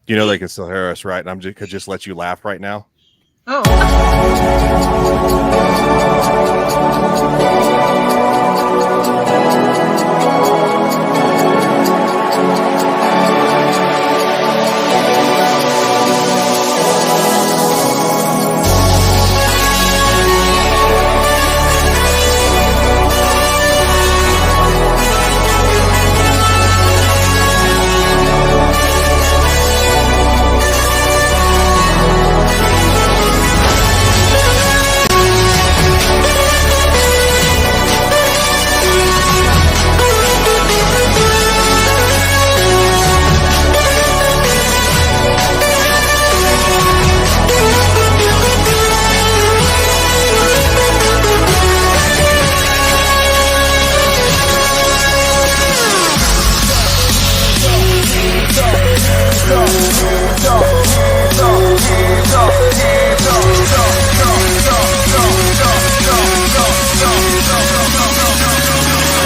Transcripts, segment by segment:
You know they can still hear us, right? And could just let you laugh right now. Oh.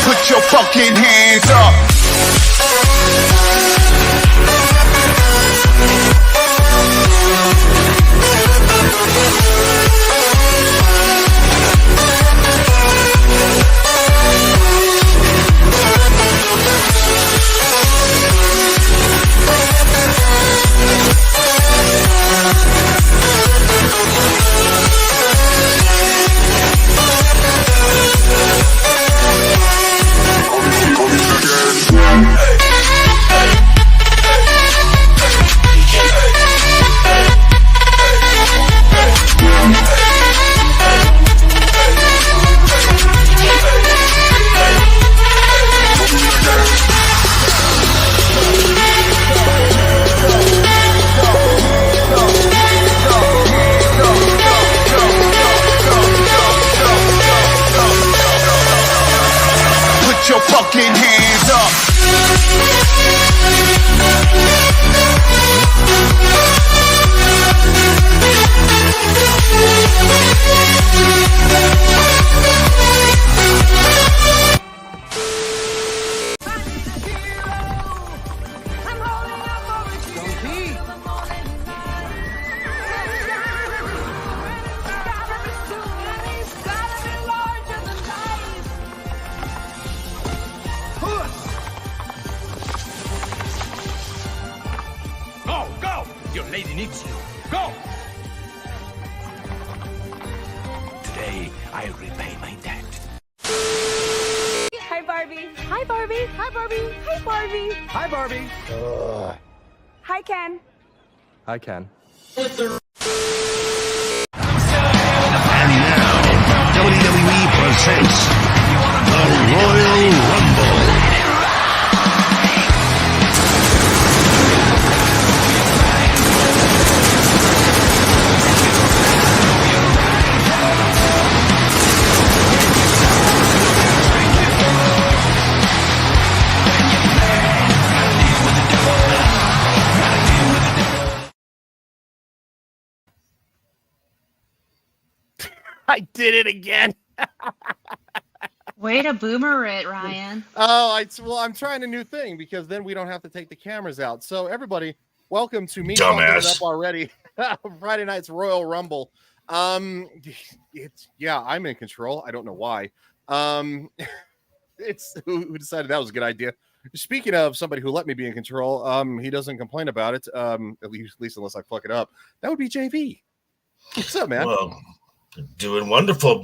Put your fucking hands up. Put your fucking hands up. Your lady needs you. Go! Today, I repay my debt. Hi, Barbie. Hi, Barbie. Hi, Barbie. Hi, Barbie. Hi, Barbie. Hi, Ken. Hi, Ken. And now, WWE presents the Royal Rumble. I did it again. Way to boomer it, Ryan. Oh, I'm trying a new thing because then we don't have to take the cameras out. So everybody, welcome to me fucking it up already. Friday night's Royal Rumble. I'm in control. I don't know why. It's who decided that was a good idea. Speaking of somebody who let me be in control, he doesn't complain about it. At least unless I fuck it up. That would be JV. What's up, man? Well, doing wonderful.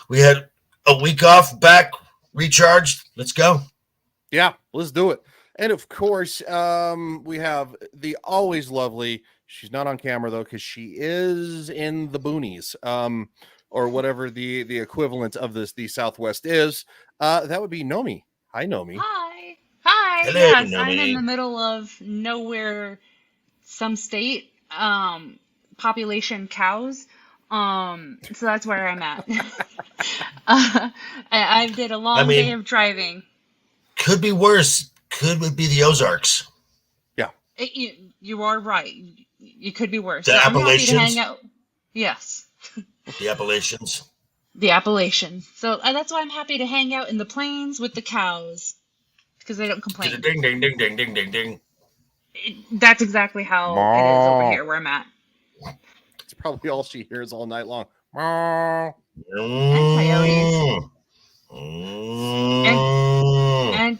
We had a week off, back, recharged. Let's go. Yeah, let's do it. And of course, we have the always lovely, she's not on camera though, because she is in the boonies, or whatever the equivalent of the Southwest is. That would be Nomi. Hi, Nomi. Hi. Hi. Hello, Yes, Nomi. I'm in the middle of nowhere, some state, population cows. So that's where I'm at. I did a long day of driving. Could be worse. Could be the Ozarks. Yeah. You are right. You could be worse. The So I'm happy to Appalachians? hang out. Yes. The Appalachians. The Appalachian. So that's why I'm happy to hang out in the plains with the cows. because they don't complain. Ding, ding, ding, ding, ding, ding, ding. That's exactly how it is over here where I'm at. It's probably all she hears all night long. coyotes. Mm.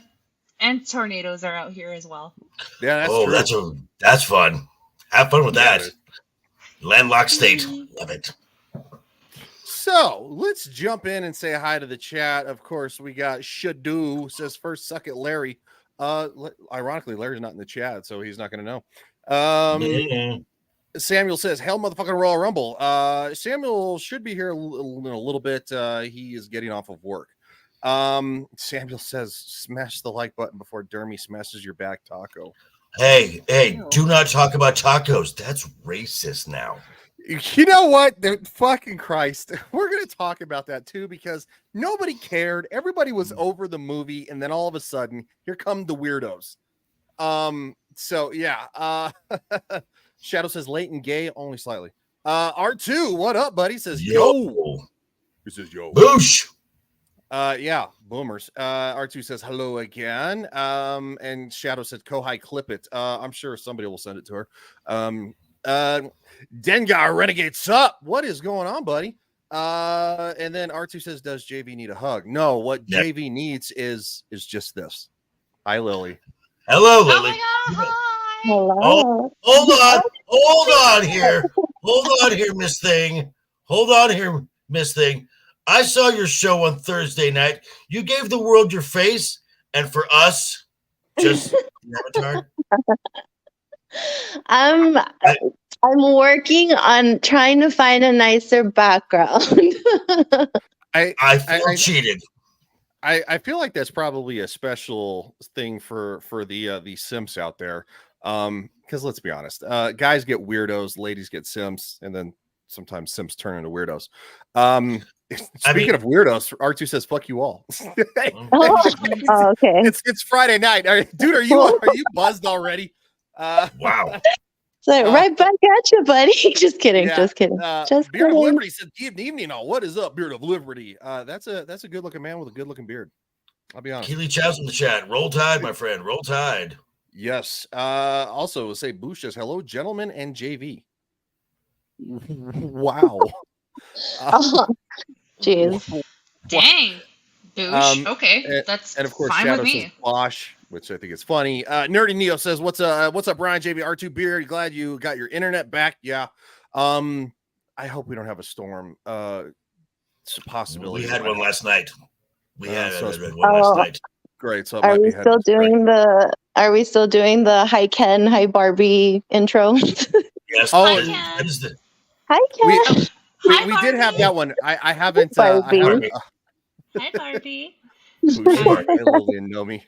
And tornadoes are out here as well. Yeah, that's true. That's fun. Have fun with that. Yeah, Landlocked state. Love it. So let's jump in and say hi to the chat. Of course, we got Shadu says first suck at Larry. Ironically, Larry's not in the chat, so he's not going to know. Samuel says, hell motherfucking Royal Rumble. Samuel should be here in a little bit. He is getting off of work. Samuel says, smash the like button before Dermy smashes your back taco. Hey, do not talk about tacos. That's racist now. You know what? Fucking Christ. We're going to talk about that too, because nobody cared. Everybody was over the movie. And then all of a sudden, here come the weirdos. So yeah. Shadow says late and gay, only slightly. R2, what up, buddy? Says yo. He says yo. Boosh. Yeah, boomers. R2 says hello again. And Shadow said Kohai clip it. I'm sure somebody will send it to her. Dengar Renegade sup. What is going on, buddy? And then R2 says, does JV need a hug? No, what JV needs is just this. Hi, Lily. Hello, Lily. Hello. Oh, hold on here, Miss Thing. Hold on here, Miss Thing. I saw your show on Thursday night. You gave the world your face, and for us, just avatar. I'm working on trying to find a nicer background. I feel cheated. I feel like that's probably a special thing for the simps out there. Because let's be honest, guys get weirdos, ladies get simps, and then sometimes simps turn into weirdos. Speaking of weirdos, R2 says fuck you all. Okay. It's Friday night. Dude, are you buzzed already? Wow. So right back at you, buddy. Just kidding. Yeah, Just kidding. Just Beard kidding. of Liberty said, good evening. What is up, Beard of Liberty? That's a good looking man with a good looking beard. I'll be honest. Keely Chow's in the chat. Roll Tide, my friend. Roll Tide. Yes. Also say Boosh says hello, gentlemen and JV. Wow. Jeez. Dang. Boosh. Okay. That's and of course fine Shadow with me. says Bosh, which I think is funny. Nerdy Neo says, what's up, Brian, JV, R2 Beard? Glad you got your internet back. Yeah. I hope we don't have a storm. It's a possibility. We had one last night. We had one Oh. last night. Great. So Are we still doing the hi Ken, hi Barbie intro? Yes. Oh, that is the Hi Ken. we did have that one. I haven't. Barbie. Hi, Barbie. Lily and Nomi.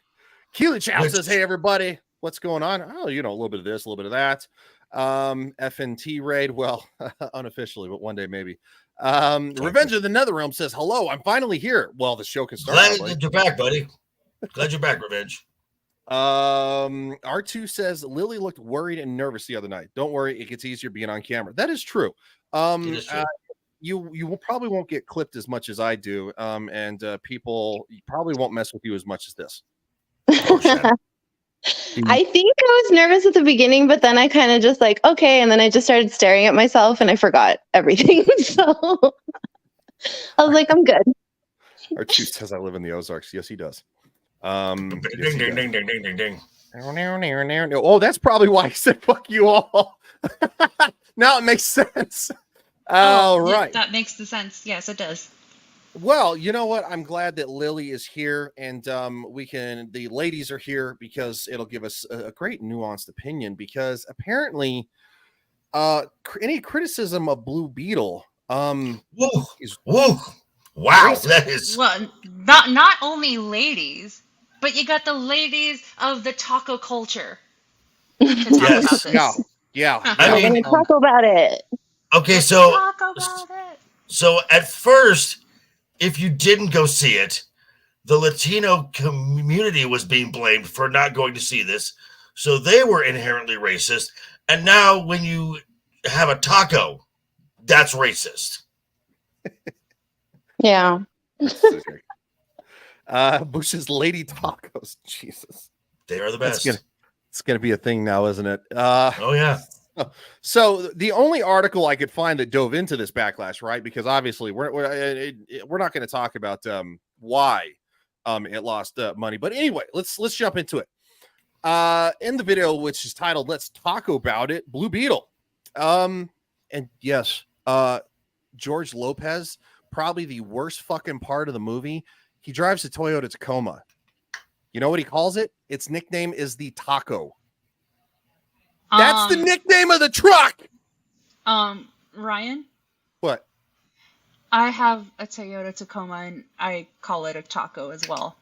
Keely Chow says, hey, everybody. What's going on? Oh, a little bit of this, a little bit of that. FNT raid. Well, unofficially, but one day maybe. Revenge of the Netherrealm says, hello, I'm finally here. Well, the show can start. Glad that you're back, buddy. Glad you're back, Revenge. R2 says Lily looked worried and nervous the other night. Don't worry, it gets easier being on camera. That is true. It is true. You probably won't get clipped as much as I do. And people probably won't mess with you as much as this. I think I was nervous at the beginning, but then I kind of just like, okay. And then I just started staring at myself and I forgot everything. So I was like, I'm good. R2 says I live in the Ozarks. Yes, he does. Ding, ding, ding, ding, ding, ding, ding. Oh, that's probably why he said fuck you all. Now it makes sense. All right. That makes the sense. Yes, it does. Well, you know what? I'm glad that Lily is here and the ladies are here because it'll give us a great nuanced opinion because apparently any criticism of Blue Beetle is Whoa. Wow, that is Well, not only ladies, but you got the ladies of the taco culture to talk Yes. about this. Yeah. I mean, Talk about it. okay, Let's so talk about it. so at first, if you didn't go see it, the Latino community was being blamed for not going to see this. So they were inherently racist. And now when you have a taco, that's racist. Yeah. Bush's Lady Tacos. Jesus. They are the best. It's gonna be a thing now, isn't it? Oh yeah. So the only article I could find that dove into this backlash, right? Because obviously we're not going to talk about why it lost money, but anyway, let's jump into it. In the video, which is titled "Let's Talk About It," Blue Beetle, and yes, George Lopez, probably the worst fucking part of the movie. He drives a Toyota Tacoma. You know what he calls it? Its nickname is the Taco. That's the nickname of the truck. Ryan? What? I have a Toyota Tacoma and I call it a taco as well.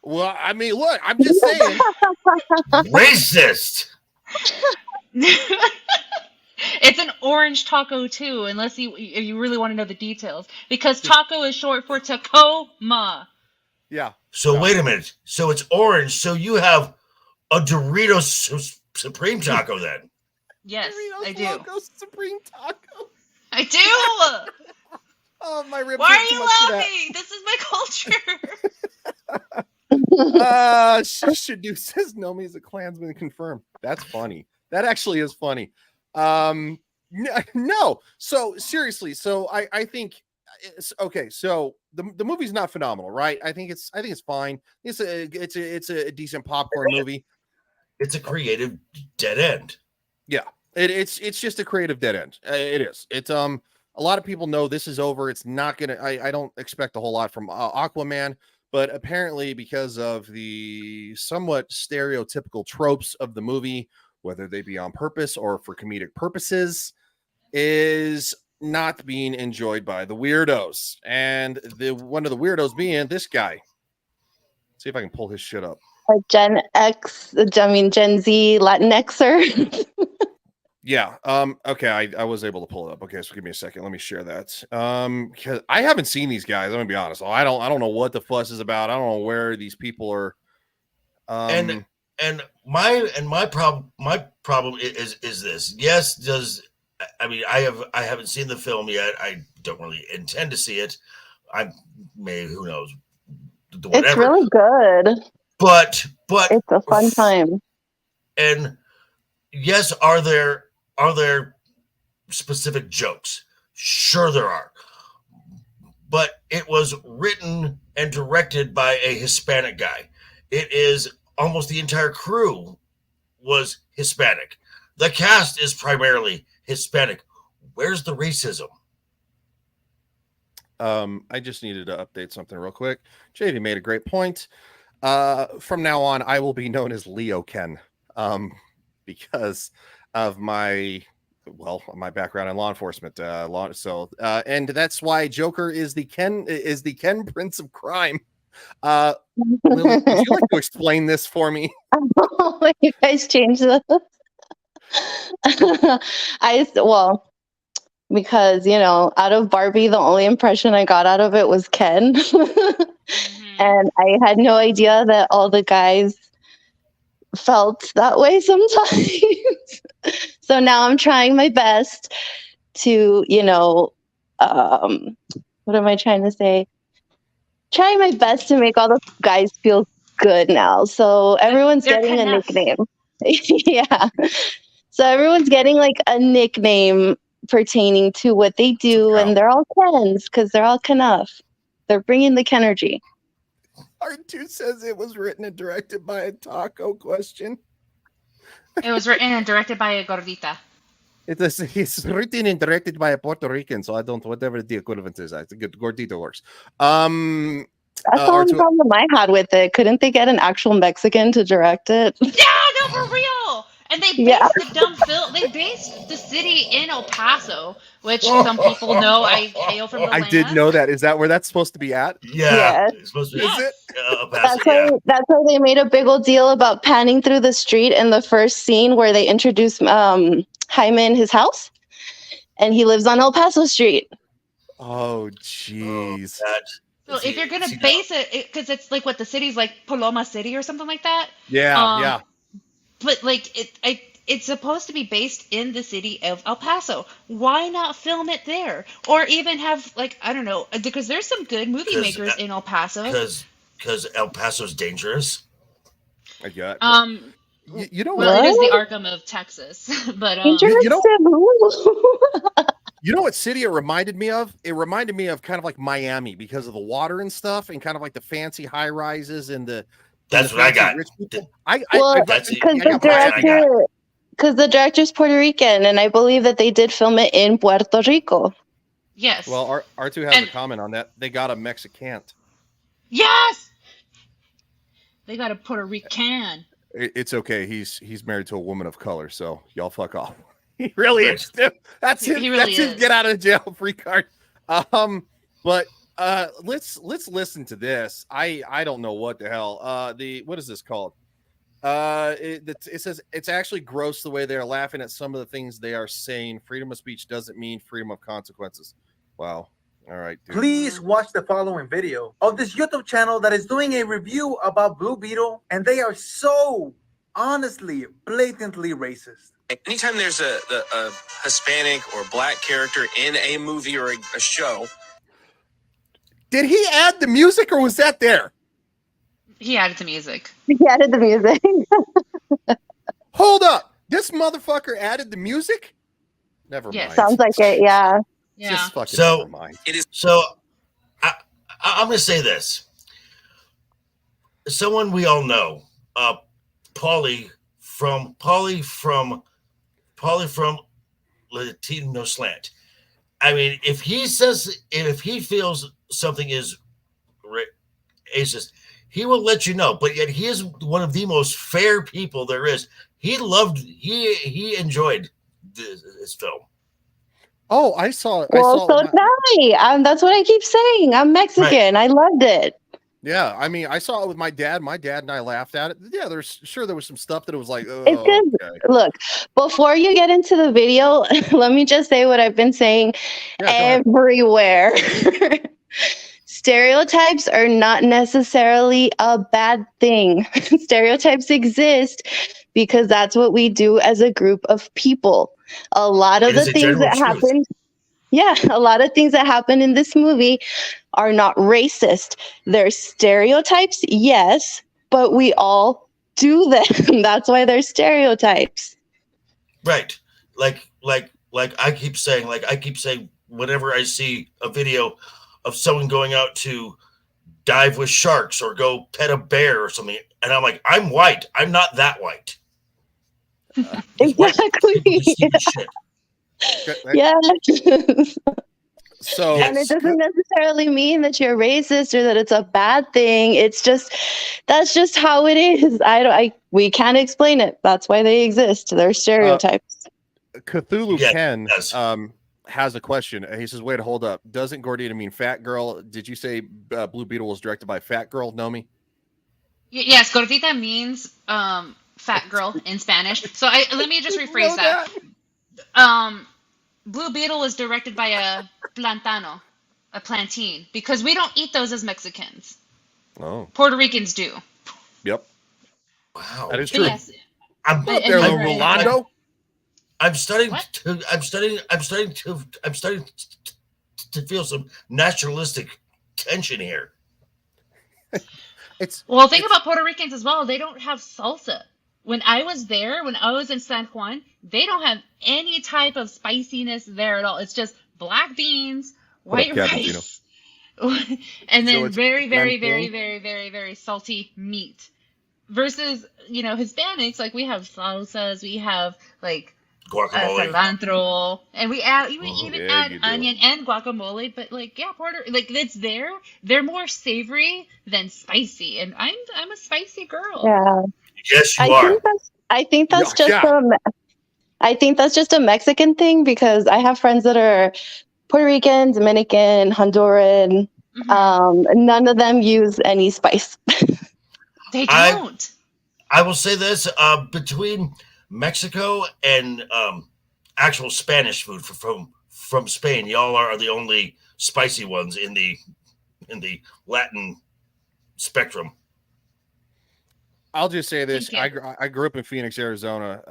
Well, I mean, look, I'm just saying. Racist. It's an orange taco too, unless you really want to know the details. Because taco is short for Tacoma. Yeah. So wait a minute. So it's orange. So you have a Doritos Supreme Taco then? Yes, Doritos I do. Loco Supreme Taco. I do. Oh, my ribs. Why are you laughing? This is my culture. Shadu says Nomi is a Klansman confirmed. That's funny. That actually is funny. No. So seriously, so I think it's okay. So the movie's not phenomenal, right? I think it's fine. It's a decent popcorn movie. It's a creative dead end. Yeah, it's just a creative dead end. It is. It's a lot of people know this is over. It's not gonna. I don't expect a whole lot from Aquaman, but apparently because of the somewhat stereotypical tropes of the movie, whether they be on purpose or for comedic purposes, is not being enjoyed by the weirdos. And one of the weirdos being this guy. Let's see if I can pull his shit up. A Gen Z Latinxer. Yeah. Okay. I was able to pull it up. Okay. So give me a second. Let me share that. Because I haven't seen these guys. I'm gonna be honest. I don't know what the fuss is about. I don't know where these people are. And my problem is this. Yes, I haven't seen the film yet. I don't really intend to see it. Who knows. Whatever. It's really good. But it's a fun time. And yes, are there specific jokes? Sure there are. But it was written and directed by a Hispanic guy. It is almost the entire crew was Hispanic. The cast is primarily Hispanic. Where's the racism? I just needed to update something real quick. JV made a great point. From now on, I will be known as Leo Ken, because of my background in law enforcement. And that's why Joker is the Ken Prince of Crime. Lily, would you like to explain this for me? You guys changed the. Because out of Barbie, the only impression I got out of it was Ken. And I had no idea that all the guys felt that way sometimes. So now I'm trying my best to, what am I trying to say? Trying my best to make all the guys feel good now. So everyone's getting a nickname. Yeah. So everyone's getting like a nickname pertaining to what they do, and they're all Kens because they're all Knuff. They're bringing the Kenergy. R2 says it was written and directed by a taco question. It was written and directed by a gordita. It's written and directed by a Puerto Rican, so I don't, whatever the equivalent is. I think gordita works. That's the only problem I had with it. Couldn't they get an actual Mexican to direct it? Yeah, no, for real. And they based the dumb film. They based the city in El Paso, which some people know. I hail from the land. I did know that. Is that where that's supposed to be at? Yeah. It's supposed to be. Is it? El Paso, that's why they made a big old deal about panning through the street in the first scene where they introduce Jaime in his house, and he lives on El Paso Street. Oh, jeez. So if you're gonna base it, because it's like what the city's like Paloma City or something like that. Yeah, yeah. But like it's supposed to be based in the city of El Paso. Why not film it there? Or even have, like, I don't know, because there's some good movie makers in El Paso. Because El Paso's dangerous. I got. Um, You know well, what? it is the Arkham of Texas, but Dangerous you know- to who? You know what city it reminded me of? It reminded me of kind of like Miami because of the water and stuff, and kind of like the fancy high rises and the. That's what I got. Rich people. Well, that's it. because I got what I got. the director's Puerto Rican, and I believe that they did film it in Puerto Rico. yes. Well, R2 has a comment on that. They got a Mexican. Yes! They got a Puerto Rican. It's okay. He's married to a woman of color, so y'all fuck off. He really Right. is. Too. That's his. He really That's his is. get out of jail free card. But let's listen to this. I don't know what the hell. What is this called? It says it's actually gross the way they're laughing at some of the things they are saying. Freedom of speech doesn't mean freedom of consequences. Wow. All right, dude. Please watch the following video of this YouTube channel that is doing a review about Blue Beetle, and they are so honestly, blatantly racist. Anytime there's a Hispanic or black character in a movie or a show. Did he add the music or was that there? He added the music. He added the music. Hold up. This motherfucker added the music? Never Yes. mind. Sounds like it, yeah. Yeah. Just fucking So- never mind. It is So I'm going to say this. Someone we all know, Paulie from Latino Slant. I mean, if he feels something is racist, he will let you know. But yet he is one of the most fair people there is. He enjoyed this film. Oh, I saw it. Well, so did I. That's what I keep saying. I'm Mexican. I loved it. Yeah, I mean, I saw it with my dad. My dad and I laughed at it. Yeah, there was some stuff that it was like, oh, It's good. okay. Look, before you get into the video, let me just say what I've been saying Yeah, go ahead. everywhere. Stereotypes are not necessarily a bad thing. Stereotypes exist because that's what we do as a group of people. A lot of It the is a things general that truth. happen, yeah, a lot of things that happen in this movie are not racist. They're stereotypes, yes, but we all do them. That's why they're stereotypes. Right. Like I keep saying, whenever I see a video of someone going out to dive with sharks or go pet a bear or something, and I'm like, I'm white. I'm not that white. These white people Exactly. just see the shit. Yes. So And it doesn't necessarily mean that you're racist or that it's a bad thing. It's just that's just how it is. We can't explain it. That's why they exist. They're stereotypes. Cthulhu Yeah, Ken yes. has a question. He says, "Wait, hold up. Doesn't Gordita mean fat girl? Did you say Blue Beetle was directed by fat girl, Nomi?" Yes, gordita means fat girl in Spanish. So let me just rephrase that. Blue Beetle was directed by a plantano, a plantain, because we don't eat those as Mexicans. Oh, Puerto Ricans do. yep, Wow. that is But true. yes, I'm but- There, and- little Rolando. I'm starting What? to feel some nationalistic tension here. It's Well, think about Puerto Ricans as well. They don't have salsa. When I was there, when I was in San Juan, they don't have any type of spiciness there at all. It's just black beans, What up, white Captain rice, and then So it's very, very, very, plantain? very, very, very salty meat. Versus, Hispanics, like we have salsas, we have like Guacamole. cilantro, and we add we Mhm. even Yeah, add you do. onion and guacamole. But like, yeah, it's there. They're more savory than spicy, and I'm a spicy girl. Yeah. Yes, you I are. think that's just Yeah. I think that's just a Mexican thing because I have friends that are Puerto Rican, Dominican, Honduran. Mhm. None of them use any spice. They I- don't. I will say this: between Mexico and actual Spanish food from Spain, y'all are the only spicy ones in the Latin spectrum. I'll just say this: Thank you. I grew up in Phoenix, Arizona.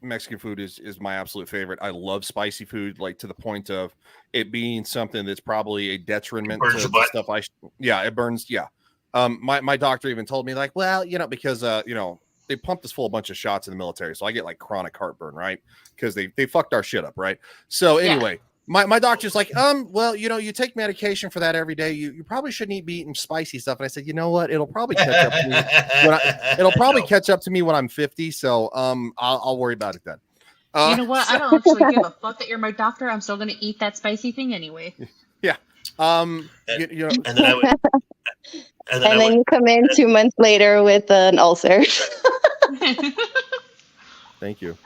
Mexican food is my absolute favorite. I love spicy food, like to the point of it being something that's probably a detriment to stuff it burns. Yeah. My doctor even told me, like, well, because they pumped us full a bunch of shots in the military, so I get like chronic heartburn, right? Because they fucked our shit up, right? So anyway, my doctor's like, well, you take medication for that every day. You probably shouldn't be eating spicy stuff. And I said, you know what? It'll probably catch up to me. Catch up to me when I'm 50. So I'll worry about it then. You know what? I don't actually give a fuck that you're my doctor. I'm still gonna eat that spicy thing anyway. Yeah. And then I would. And then you come in 2 months later with an ulcer. Thank you.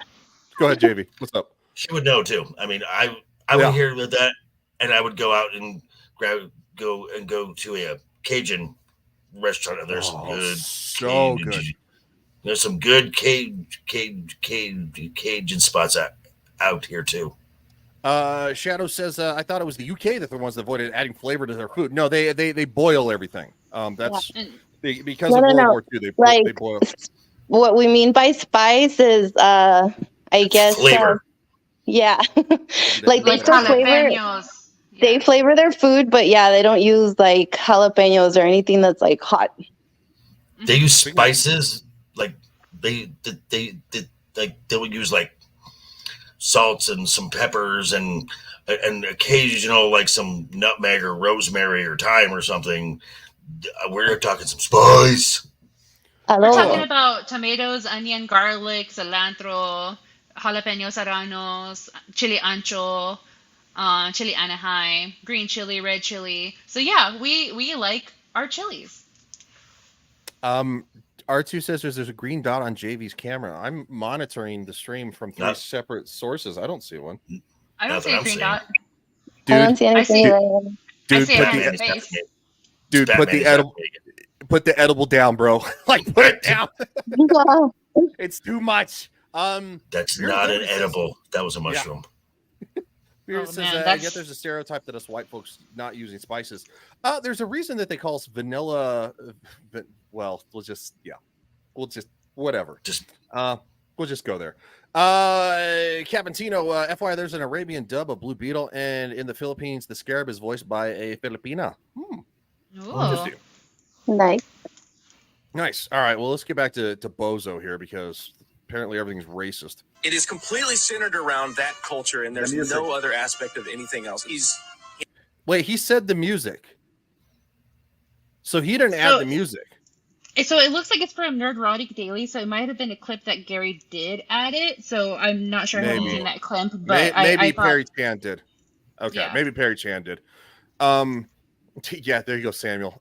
Go ahead, JV. What's up? She would know too. I mean, I would hear that, and I would go out and go to a Cajun restaurant, and there's some good, good. There's some good Cajun spots out here too. Shadow says, I thought it was the UK that the ones that avoided adding flavor to their food. No, they boil everything. That's because of World War II. They boil. What we mean by spice is, I guess, flavor. Like they still flavor. They flavor their food, but they don't use like jalapenos or anything that's like hot. They use spices, like they would use like salts and some peppers and occasional like some nutmeg or rosemary or thyme or something. We're talking some spice. We're talking about tomatoes, onion, garlic, cilantro, jalapeno serranos, chili ancho, chili Anaheim, green chili, red chili. So we like our chilies. R2 says there's a green dot on JV's camera. I'm monitoring the stream from 3 separate sources. I don't see one. I don't see a green dot. Dude, I don't see anything. Put the edible down, bro. Like, put it down. It's too much. That's not an edible. That was a mushroom. Beard says, I get there's a stereotype that us white folks not using spices. There's a reason that they call us vanilla. Well, we'll just whatever. We'll just go there. Capentino, FYI, there's an Arabian dub of Blue Beetle, and in the Philippines, the scarab is voiced by a Filipina. Nice. All right, well, let's get back to Bozo here, because apparently everything's racist. It is completely centered around that culture, and there's no other aspect of anything else. Wait, he said the music. So he didn't add the music. So it looks like it's from Nerdrotic Daily, so it might have been a clip that Gary did add it. So I'm not sure how he's in that clip, but maybe Perry Chan did. Okay, maybe Perry Chan did. Yeah, there you go, Samuel.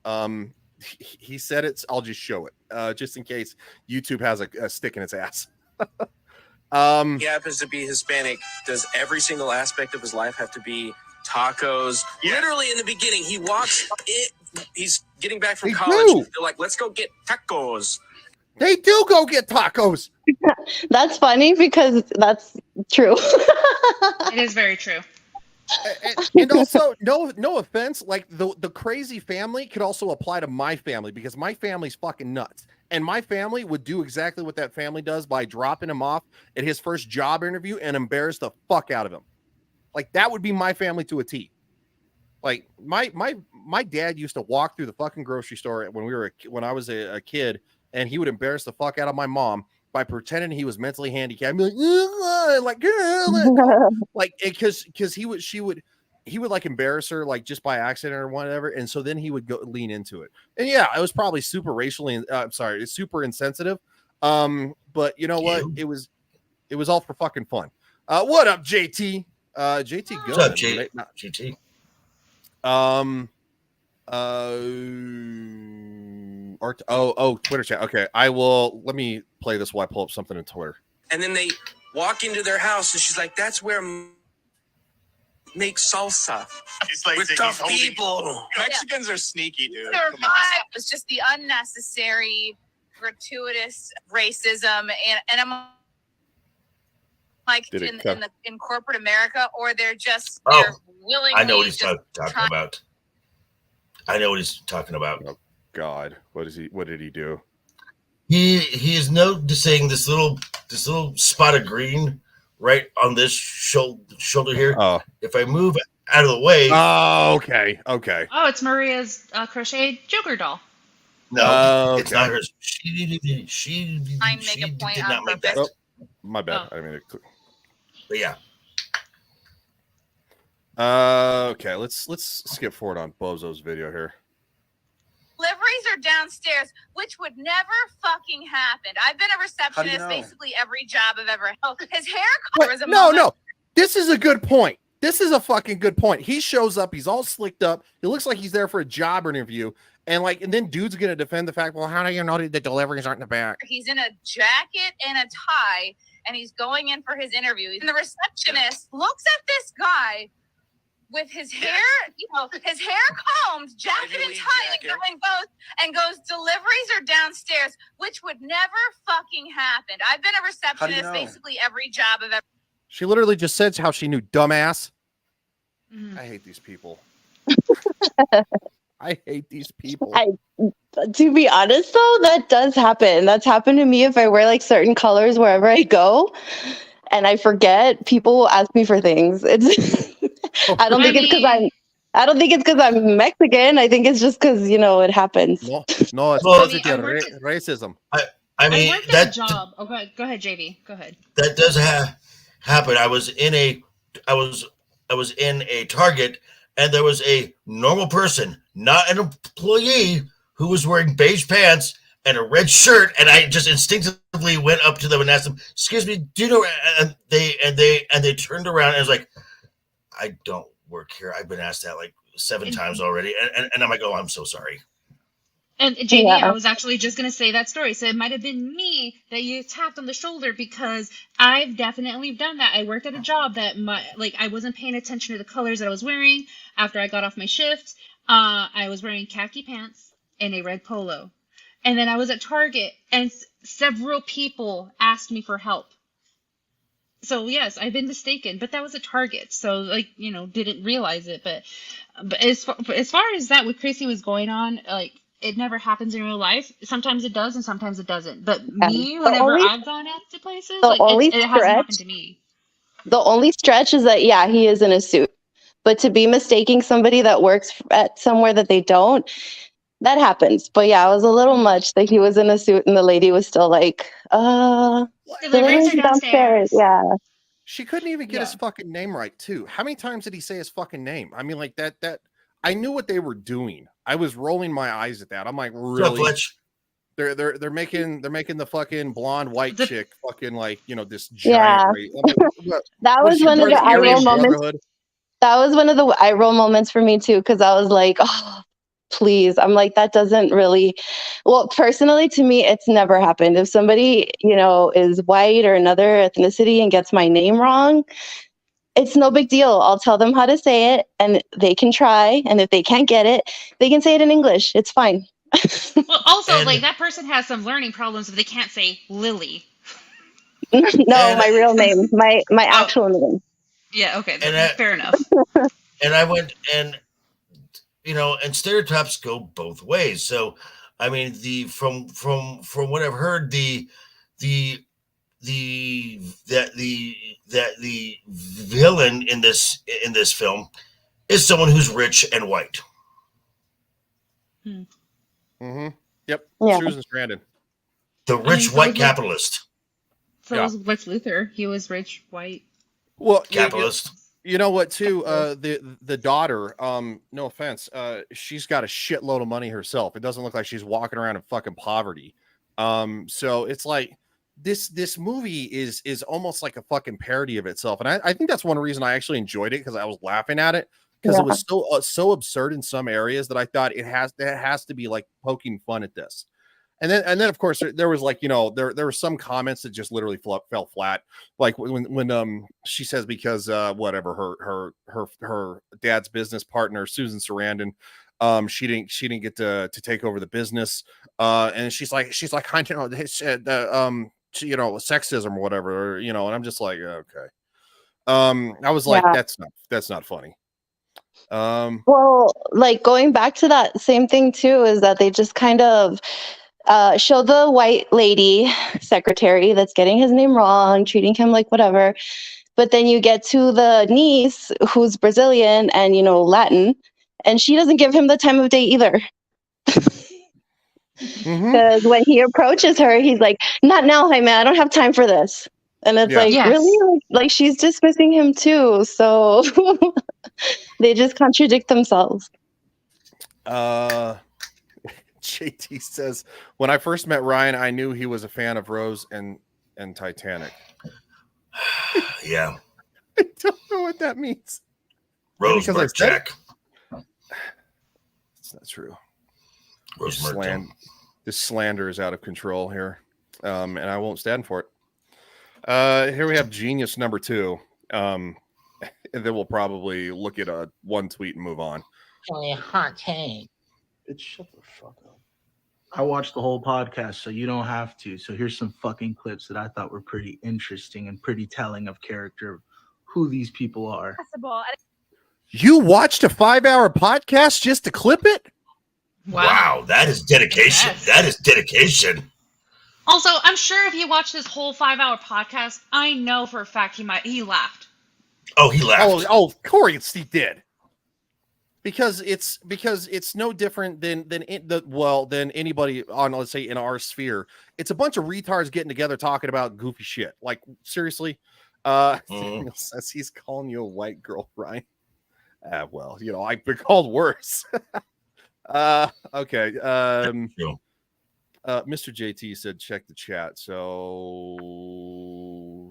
He said it. I'll just show it, just in case YouTube has a stick in its ass. He happens to be Hispanic. Does every single aspect of his life have to be tacos? Literally, in the beginning, he walks it. He's getting back from college. They're like, let's go get tacos. They do go get tacos. That's funny because that's true. It is very true. And also, no offense, like the crazy family could also apply to my family, because my family's fucking nuts. And my family would do exactly what that family does by dropping him off at his first job interview and embarrass the fuck out of him. Like, that would be my family to a T. Like, my dad used to walk through the fucking grocery store when I was a kid, and he would embarrass the fuck out of my mom by pretending he was mentally handicapped. Be like, because he would like embarrass her, like, just by accident or whatever, and so then he would go lean into it. And it was probably super racially, it's super insensitive. But you know what? It was all for fucking fun. What up, JT? JT, go. What's up, JT? Twitter chat. Okay, let me play this while I pull up something in Twitter. And then they walk into their house, and she's like, "That's where make salsa." She's like, with tough people. Mexicans are sneaky, dude. Their vibe was just the unnecessary, gratuitous racism, and I'm like, in corporate America, or they're willingly. I know what he's talking about. I know what he's talking about. Oh God, what did he do? He is noticing this little this little spot of green right on this shoulder here. Oh. If I move out of the way. Oh, okay. Oh, it's Maria's crocheted Joker doll. No, it's not hers. She make a point did on not make that. purpose. Oh, my bad. I mean, but yeah. Okay, let's skip forward on Bozo's video here. Deliveries are downstairs, which would never fucking happen. I've been a receptionist basically every job I've ever held. His hair color is a No. This is a good point. This is a fucking good point. He shows up, he's all slicked up. It looks like he's there for a job interview. And then dude's gonna defend the fact, well, how do you know the deliveries aren't in the back? He's in a jacket and a tie, and he's going in for his interview. And the receptionist looks at this guy with his hair, his hair combed, jacket and tie, and goes, deliveries are downstairs, which would never fucking happen. I've been a receptionist basically every job I've ever. She literally just said how she knew, dumbass. I hate these people. I hate these people. To be honest, though, that does happen. That's happened to me if I wear like certain colors wherever I go, and I forget. People will ask me for things. It's. I don't think it's because I'm Mexican. I think it's just because it happens. No, it's racism. I mean, I worked at a job. Oh, go ahead, JV. Go ahead. That does happen. I was in a Target, and there was a normal person, not an employee, who was wearing beige pants and a red shirt, and I just instinctively went up to them and asked them, "Excuse me, do you know?" And they turned around and I was like, "I don't work here. I've been asked that like 7 times already," and I'm like, "Oh, I'm so sorry." And JV, I was actually just going to say that story. So it might have been me that you tapped on the shoulder, because I've definitely done that. I worked at a job that I wasn't paying attention to the colors that I was wearing after I got off my shift. I was wearing khaki pants and a red polo. And then I was at Target, and several people asked me for help. So yes, I've been mistaken, but that was a Target, so didn't realize it. But as far as that with Chrissy was going on, it never happens in real life. Sometimes it does, and sometimes it doesn't. But me, whenever I've gone out to places, it hasn't happened to me. The only stretch is that he is in a suit, but to be mistaking somebody that works at somewhere that they don't, that happens. But I was a little much that he was in a suit and the lady was still like, deliveries are downstairs. Yeah. She couldn't even get his fucking name right, too. How many times did he say his fucking name? I mean, like that I knew what they were doing. I was rolling my eyes at that. I'm like, really? They're making the fucking blonde white chick fucking this giant. That was one of the eye roll moments. That was one of the eye roll moments for me too, because I was like, oh, please. I'm like, that doesn't really. Well, personally, to me, it's never happened. If somebody is white or another ethnicity and gets my name wrong, it's no big deal. I'll tell them how to say it, and they can try. And if they can't get it, they can say it in English. It's fine. Well, also, that person has some learning problems if they can't say Lily. No, my real name, my actual name. Yeah, okay, fair enough. And I went, and and stereotypes go both ways. So, I mean, from what I've heard, the villain in this film is someone who's rich and white. Mm-hmm. Yep. Yeah. Susan Sarandon. The rich white capitalist. So was Lex Luthor. He was rich, white. Well, capitalist. You know what, too? The daughter, no offense, she's got a shitload of money herself. It doesn't look like she's walking around in fucking poverty. So it's like this movie is almost like a fucking parody of itself. And I think that's one reason I actually enjoyed it, because I was laughing at it. Because it was so absurd in some areas that I thought it has to be like poking fun at this. And then of course there was there were some comments that just literally fell flat, like when she says because whatever her dad's business partner Susan Sarandon, she didn't get to take over the business, and she's like I know sexism or whatever, and I'm just like, okay. I was like, that's not funny. Well, like going back to that same thing too, is that they just kind of show the white lady secretary that's getting his name wrong, treating him like whatever. But then you get to the niece who's Brazilian and, Latin, and she doesn't give him the time of day either. Because when he approaches her, he's like, "Not now, Jaime. I don't have time for this." And it's really like she's dismissing him too. So they just contradict themselves. JT says, when I first met Ryan, I knew he was a fan of Rose and Titanic. Yeah. I don't know what that means. Rose Jack. It's not true. Rose This slander is out of control here. And I won't stand for it. Here we have genius number 2. And then we'll probably look at one tweet and move on. Hot take. Bitch, shut the fuck up. I watched the whole podcast, so you don't have to. So here's some fucking clips that I thought were pretty interesting and pretty telling of character of who these people are. You watched a 5-hour podcast just to clip it? Wow, that is dedication. Yes. That is dedication. Also, I'm sure if you watch this whole 5-hour podcast, I know for a fact he laughed. Oh, he laughed. Oh, Corey, he did. Because it's no different than anybody on, let's say, in our sphere. It's a bunch of retards getting together talking about goofy shit. Like, seriously. Daniel says he's calling you a white girl, Ryan. Well, I've been called worse. Okay. Mr. JT said check the chat. So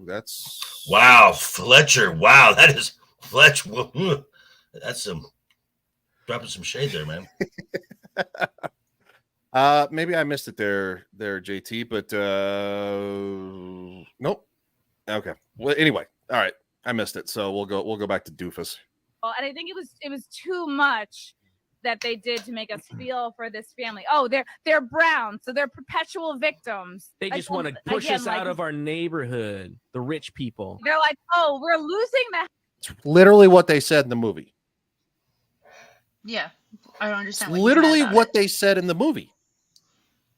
that's wow, Fletcher. Wow, that is Fletcher. That's some dropping some shade there, man. Maybe I missed it there, JT, but nope. Okay. Well, anyway, all right. I missed it, so we'll go back to Doofus. Well, and I think it was too much that they did to make us feel for this family. Oh, they're brown, so they're perpetual victims. They just want to push us out of our neighborhood, the rich people. They're like, oh, we're losing the. It's literally what they said in the movie. Yeah, I don't understand. Literally what they said in the movie.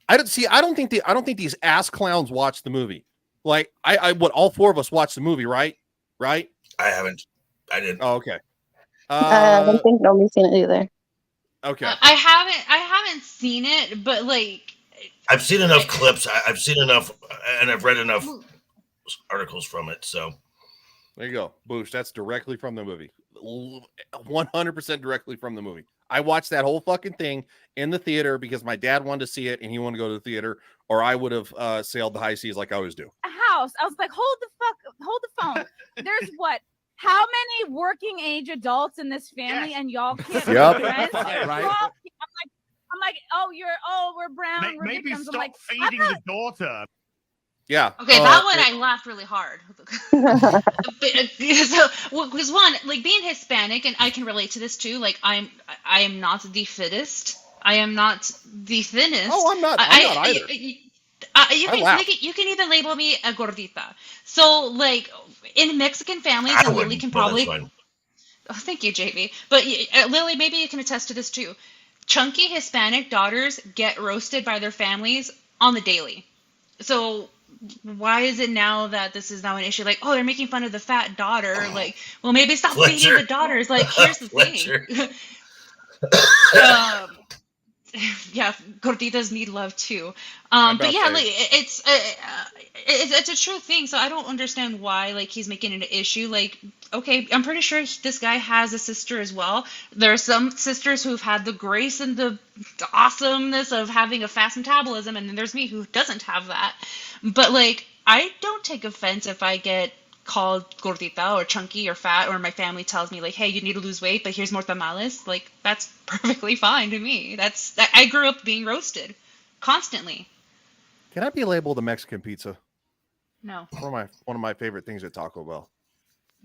I don't think these ass clowns watched the movie. Like all 4 of us watched the movie, right? Right? I haven't. I didn't. Oh, okay. I don't think Nomi's seen it either. Okay. I haven't seen it, but like I've seen enough clips. I've seen enough, and I've read enough articles from it. So there you go, Boosh. That's directly from the movie. 100% directly from the movie. I watched that whole fucking thing in the theater because my dad wanted to see it and he wanted to go to the theater, or I would have sailed the high seas like I always do. A house. I was like, hold the phone. There's what? How many working age adults in this family, and y'all can't be friends? Right. I'm like, we're brown. We're maybe victims. stop I'm like, feeding the daughter. Yeah. Okay, that one I laughed really hard. Because one, like being Hispanic, and I can relate to this too. Like I am not the fittest. I am not the thinnest. Oh, I'm not either. You can even label me a gordita. So, like, in Mexican families, and Lily can probably. Oh, thank you, JV. But Lily, maybe you can attest to this too. Chunky Hispanic daughters get roasted by their families on the daily. So, why is it now that this is now an issue? Like, oh, they're making fun of the fat daughter. Like, well, maybe stop feeding the daughters. Like, here's the thing. Yeah, gorditas need love too. But yeah, like it's a true thing. So I don't understand why like he's making it an issue. Like, okay, I'm pretty sure this guy has a sister as well. There are some sisters who've had the grace and the awesomeness of having a fast metabolism, and then there's me who doesn't have that. But like, I don't take offense if I get called gordita or chunky or fat, or my family tells me like, hey, you need to lose weight, but here's more tamales. Like, that's perfectly fine to me. I grew up being roasted constantly. Can I be labeled a Mexican pizza? No. One of my favorite things at Taco Bell.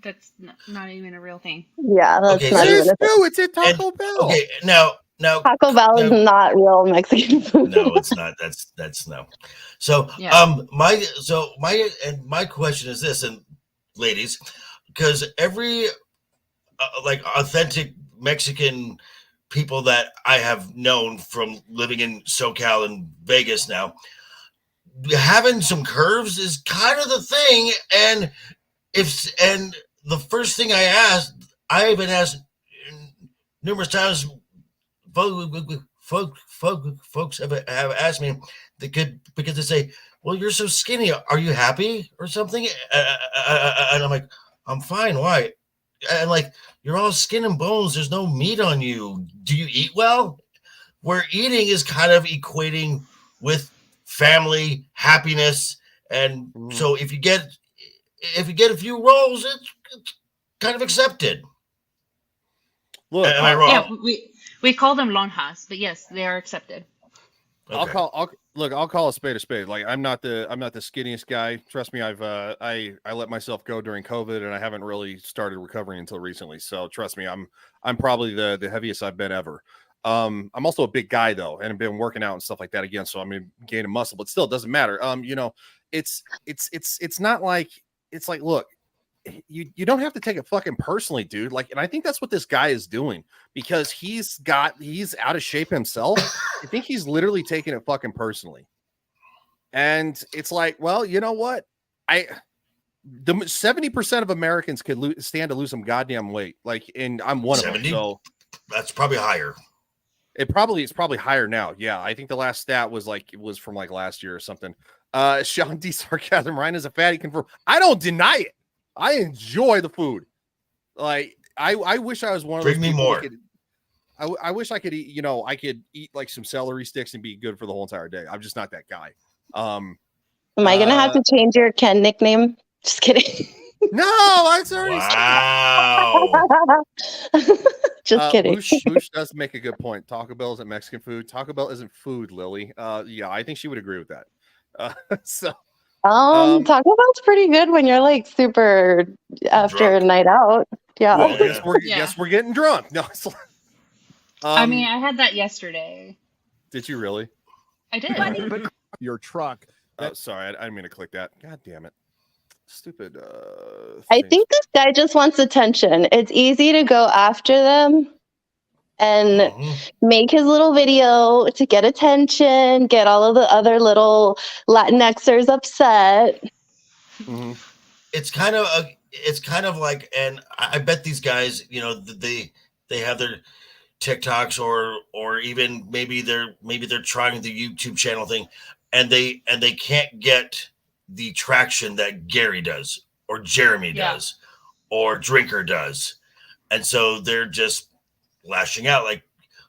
That's not even a real thing. Yeah, that's okay, not even a thing. It's at Taco Bell. Okay, now Taco Bell is not real Mexican food. No, it's not. That's no. So yeah. My question is this, and ladies, because every like authentic Mexican people that I have known from living in SoCal and Vegas now, having some curves is kind of the thing. And the first thing I even asked numerous times, folks have asked me, because they say, well, you're so skinny. Are you happy or something? And I'm like, I'm fine. Why? And like, you're all skin and bones. There's no meat on you. Do you eat well? Where eating is kind of equating with family, happiness. And so if you get a few rolls, it's kind of accepted. Look, am I wrong? Yeah, we call them lonjas, but yes, they are accepted. Okay. I'll call a spade a spade. Like I'm not the skinniest guy. Trust me, I've I let myself go during COVID, and I haven't really started recovering until recently. So trust me, I'm probably the heaviest I've been ever. I'm also a big guy though, and I've been working out and stuff like that again. So I'm gaining muscle, but still, it doesn't matter. It's not like, it's like, look, you don't have to take it fucking personally, dude. Like, and I think that's what this guy is doing, because he's out of shape himself. I think he's literally taking it fucking personally. And it's like, well, you know what? The 70% of Americans could stand to lose some goddamn weight. Like, and I'm one 70? Of them. So that's probably higher. It's probably higher now. Yeah, I think the last stat was from last year or something. Sean D. Sarcasm, Ryan is a fatty, confirmed. I don't deny it. I enjoy the food. Like, I wish I was one of those. Bring me more. I wish I could eat, I could eat like some celery sticks and be good for the whole entire day. I'm just not that guy. Am I gonna have to change your Ken nickname? Just kidding. No, that's already. Wow. Just kidding. Boosh does make a good point. Taco Bell isn't Mexican food. Taco Bell isn't food, Lily. Yeah, I think she would agree with that. Taco Bell's pretty good when you're like super after drunk. A night out. Yeah. Well, guess we're getting drunk. No, it's I mean, I had that yesterday. Did you really? I did. Your truck. Oh, sorry, I didn't mean to click that. God damn it. Stupid. I think this guy just wants attention. It's easy to go after them and make his little video to get attention, get all of the other little Latinxers upset. Mm-hmm. It's kind of like, and I bet these guys, they have their TikToks or even maybe they're trying the YouTube channel thing, and they can't get the traction that Gary does or Jeremy does or Drinker does, and so they're just lashing out like,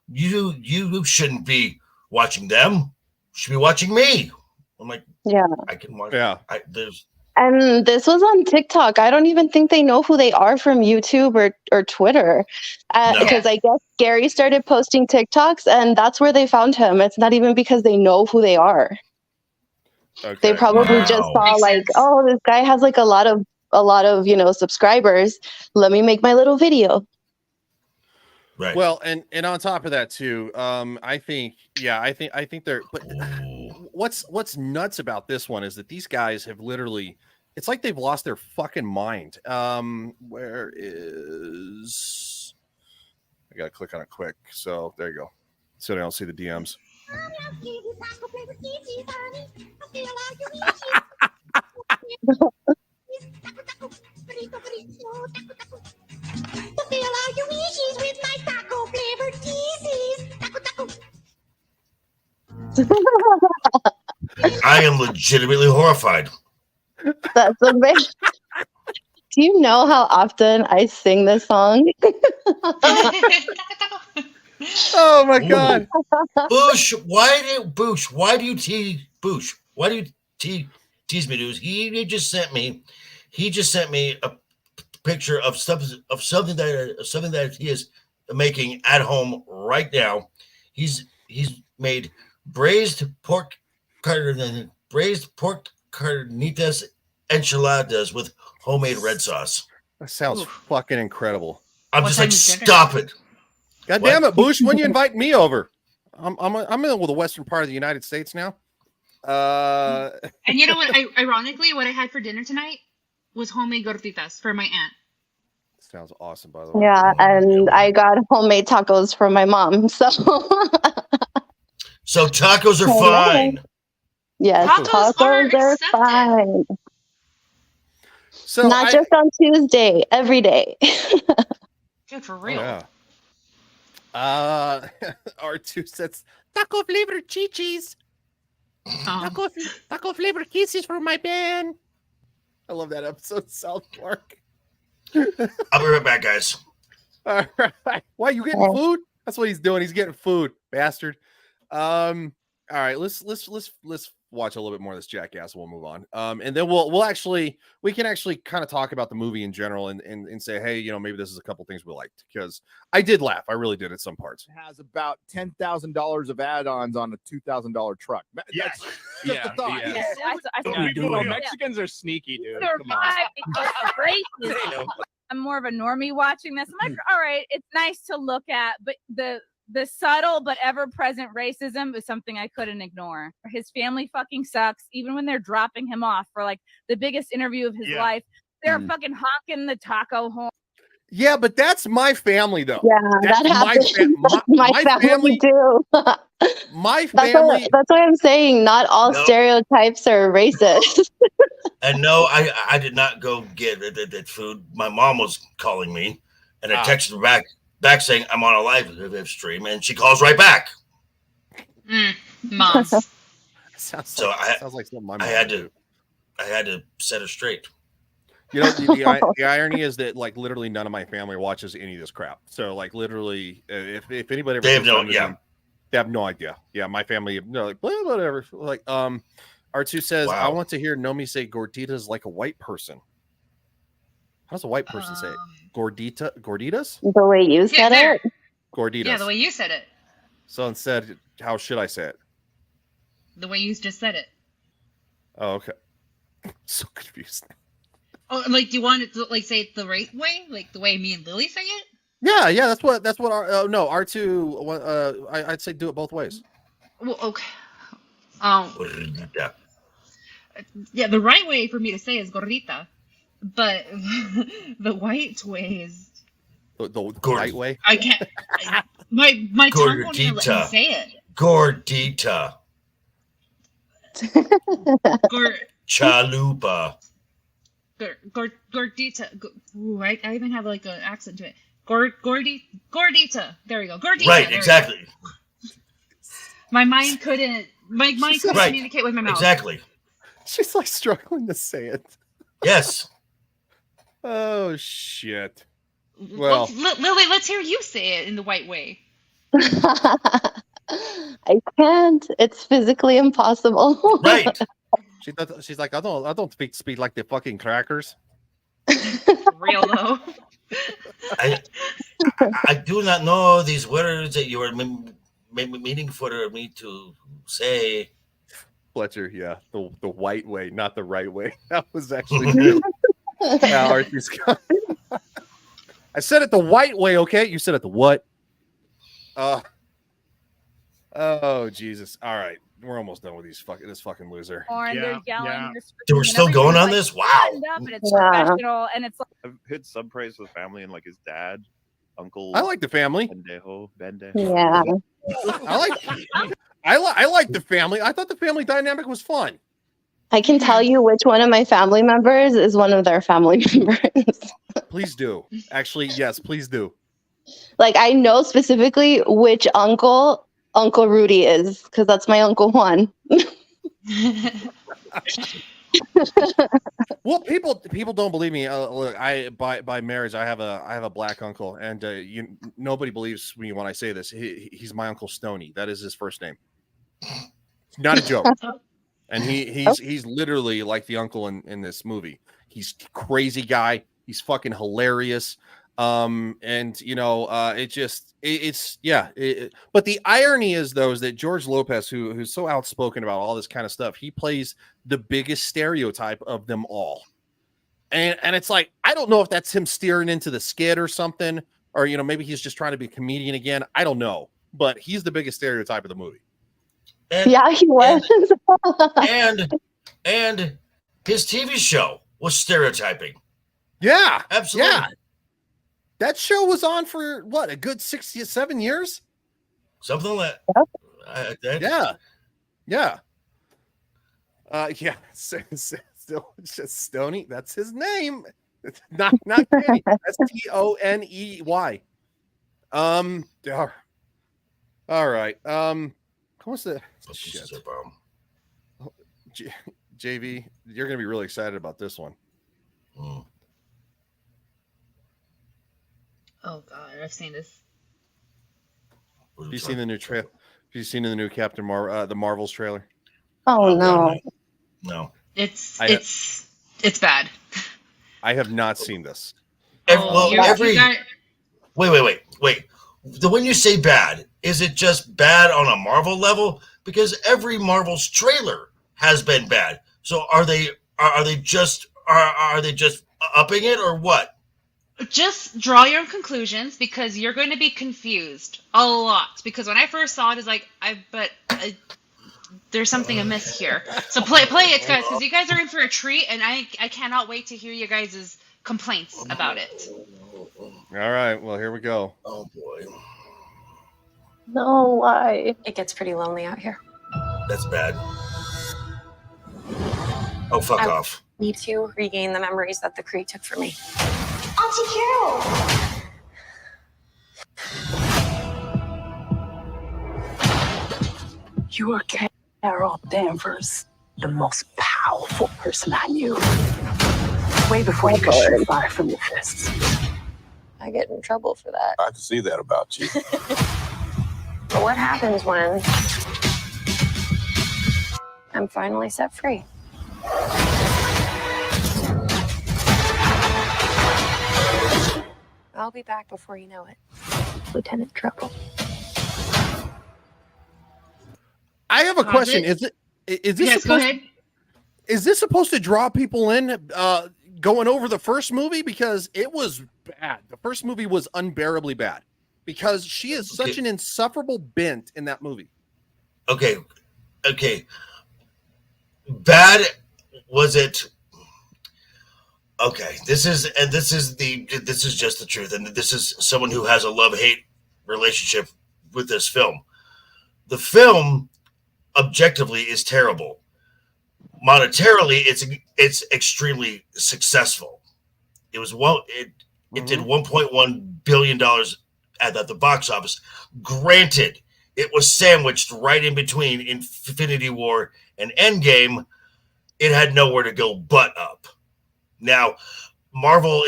you shouldn't be watching them, you should be watching me. I'm like, yeah, I can watch. Yeah, and this was on TikTok. I don't even think they know who they are from YouTube or Twitter, because I guess Gary started posting TikToks, and that's where they found him. It's not even because they know who they are. Okay. They probably just saw like, oh, this guy has like a lot of subscribers. Let me make my little video. Right. Well, and on top of that too, I think they're. But what's nuts about this one is that these guys have literally, it's like they've lost their fucking mind. Where is? I gotta click on it quick. So there you go. So they don't see the DMs. I am legitimately horrified. That's amazing. Do you know how often I sing this song? Oh my god. Bush, why do you tease me, dude? He just sent me a picture of something that he is making at home right now. He's made braised pork carnitas enchiladas with homemade red sauce. That sounds fucking incredible. I'm just like, stop it. God damn it, Bush! When you invite me over? I'm in the western part of the United States now. And you know what? Ironically, what I had for dinner tonight was homemade gorditas for my aunt. Sounds awesome, by the way. Yeah, and I got homemade tacos from my mom. So tacos are fine. Yes, Tacos are are fine. So not just on Tuesday, every day. Dude, for real. Yeah. R2 says taco flavored chichis. Taco flavored kisses for my band. I love that episode of South Park. I'll be right back, guys. All right. Why you getting food? That's what he's doing. He's getting food, bastard. All right, let's watch a little bit more of this jackass. We'll move on. And then we can actually kind of talk about the movie in general and say, hey, maybe this is a couple things we liked, because I did laugh. I really did at some parts. It has about $10,000 of add-ons on a $2,000 truck. Yes. Yeah. Mexicans are sneaky, dude. Come on. I'm more of a normie watching this. I'm like, all right, it's nice to look at, but the subtle but ever-present racism is something I couldn't ignore. His family fucking sucks. Even when they're dropping him off for like the biggest interview of his life, they're fucking honking the taco horn. Yeah, but that's my family, though. Yeah, that happens. My family too. My family. That's what I'm saying. Not all stereotypes are racist. And no, I did not go get that food. My mom was calling me, and I texted her back saying I'm on a live stream, and she calls right back. Moms. sounds like something my mom I had to set her straight. The irony is that like literally none of my family watches any of this crap. So like literally, if anybody ever they have no idea. Yeah, my family like whatever. Like R2 says, I want to hear Nomi say gorditas like a white person. How does a white person say it? Gorditas? The way you said it? Gorditas. Yeah, the way you said it. So instead, how should I say it? The way you just said it. Oh, okay. So confused. Oh, like, do you want it to like say it the right way, like the way me and Lily say it? Yeah. That's what. R2. I'd say do it both ways. Well, okay. Yeah, the right way for me to say is gordita, but the white way is the white way. I can't. My tongue won't even let me say it. Gordita. Chalupa. Gordita. Ooh, I even have like an accent to it. Gordita. There we go. Gordita. Right, exactly. My mind couldn't. My mind couldn't communicate with my mouth. Exactly. She's like struggling to say it. Yes. Oh shit. Well, Lily, let's hear you say it in the white way. I can't. It's physically impossible. Right. She's like, I don't speak like the fucking crackers. Real though. I do not know these words that you were meaning for me to say. Fletcher, yeah, the white way, not the right way. That was actually good. I said it the white way, okay? You said it the what? Oh Jesus! All right, we're almost done with this fucking loser. They're yelling. We're still going on this? Wow. And it's professional, and it's like I've hit subpraise with family and like his dad, uncle. I like the family. Bendejo. Yeah. I like the family. I thought the family dynamic was fun. I can tell you which one of my family members is one of their family members. Please do. Actually, yes, please do. Like, I know specifically which Uncle Rudy is, because that's my Uncle Juan. Well, people don't believe me. Look, by marriage, I have a black uncle, and nobody believes me when I say this. He's my Uncle Stoney. That is his first name. Not a joke. And he's literally like the uncle in this movie. He's a crazy guy. He's fucking hilarious. But the irony is though, is that George Lopez, who's so outspoken about all this kind of stuff, he plays the biggest stereotype of them all. And it's like, I don't know if that's him steering into the skid or something, or, maybe he's just trying to be a comedian again. I don't know, but he's the biggest stereotype of the movie. Yeah, he was. And his TV show was stereotyping. Yeah, absolutely. Yeah. That show was on for what, a good 7 years? Something like that. Yeah. Yeah. Yeah. Still just Stoney. That's his name. It's not Kenny. Stoney. All right. What's the shit? JV, you're gonna be really excited about this one. Mm. Oh God, I've seen this. Have you seen the new trailer? Have you seen the new Captain the Marvels trailer? Oh no. No. It's bad. I have not seen this. Wait. When you say bad, is it just bad on a Marvel level? Because every Marvel's trailer has been bad. So are they just upping it or what? Just draw your own conclusions because you're going to be confused a lot. Because when I first saw it, it's like there's something amiss here. So play it, guys, because you guys are in for a treat, and I cannot wait to hear your guys' complaints about it. All right, well, here we go. Oh boy. No, why? It gets pretty lonely out here. That's bad. Oh, fuck off. Need to regain the memories that the Kree took from me. Auntie Carol! You are Carol Danvers, the most powerful person I knew. Way before you could shoot fire from your fists. I get in trouble for that. I can see that about you. But what happens when I'm finally set free? I'll be back before you know it. Lieutenant Trouble. I have a question. Is this go ahead. Is this supposed to draw people in going over the first movie? Because it was bad. The first movie was unbearably bad because she is such an insufferable bent in that movie. Okay. Bad was it? Okay, this is just the truth, and this is someone who has a love-hate relationship with this film. The film objectively is terrible. Monetarily, it's extremely successful. It was it did $1.1 billion at the box office. Granted, it was sandwiched right in between Infinity War and Endgame. It had nowhere to go but up. Now, Marvel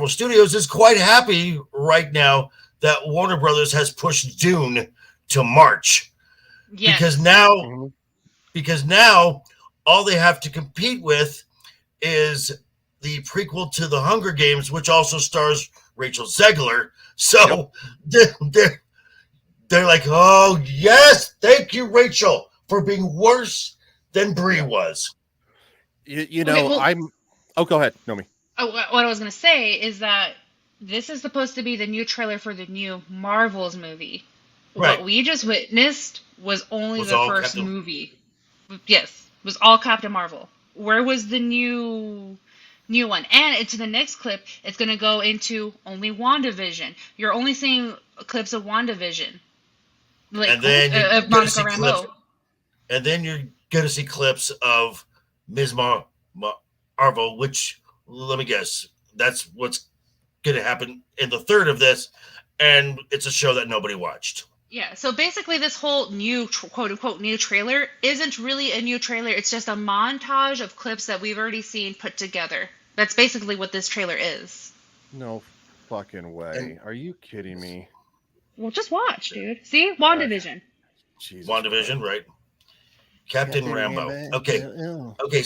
Studios is quite happy right now that Warner Brothers has pushed Dune to March. Yes. Because now all they have to compete with is the prequel to the Hunger Games, which also stars Rachel Zegler. So they're like, oh yes, thank you, Rachel, for being worse than Brie was. You know, go ahead, Nomi. What I was going to say is that this is supposed to be the new trailer for the new Marvels movie. Right. What we just witnessed was only the first movie. Yes, was all Captain Marvel. Where was the new one? And into the next clip, it's going to go into only WandaVision. You're only seeing clips of WandaVision. Like, and then of Monica Rambeau. And then you're going to see clips of Ms. Marvel, which, let me guess, that's what's going to happen in the third of this, and it's a show that nobody watched. Yeah, so basically this whole new, quote-unquote, new trailer isn't really a new trailer. It's just a montage of clips that we've already seen put together. That's basically what this trailer is. No fucking way. Are you kidding me? Well, just watch, dude. See? WandaVision. WandaVision, right. Captain Rambeau. Okay,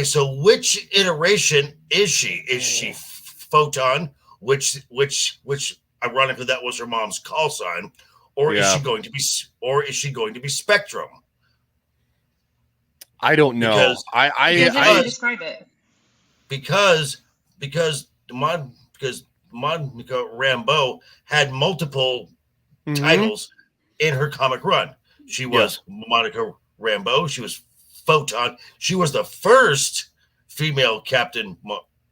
so which iteration is she? Is she Photon, which ironically that was her mom's call sign, or is she going to be Spectrum? I don't know. I describe it. Because Monica Rambeau had multiple titles in her comic run. She was Monica Rambeau. She was Photon. She was the first female Captain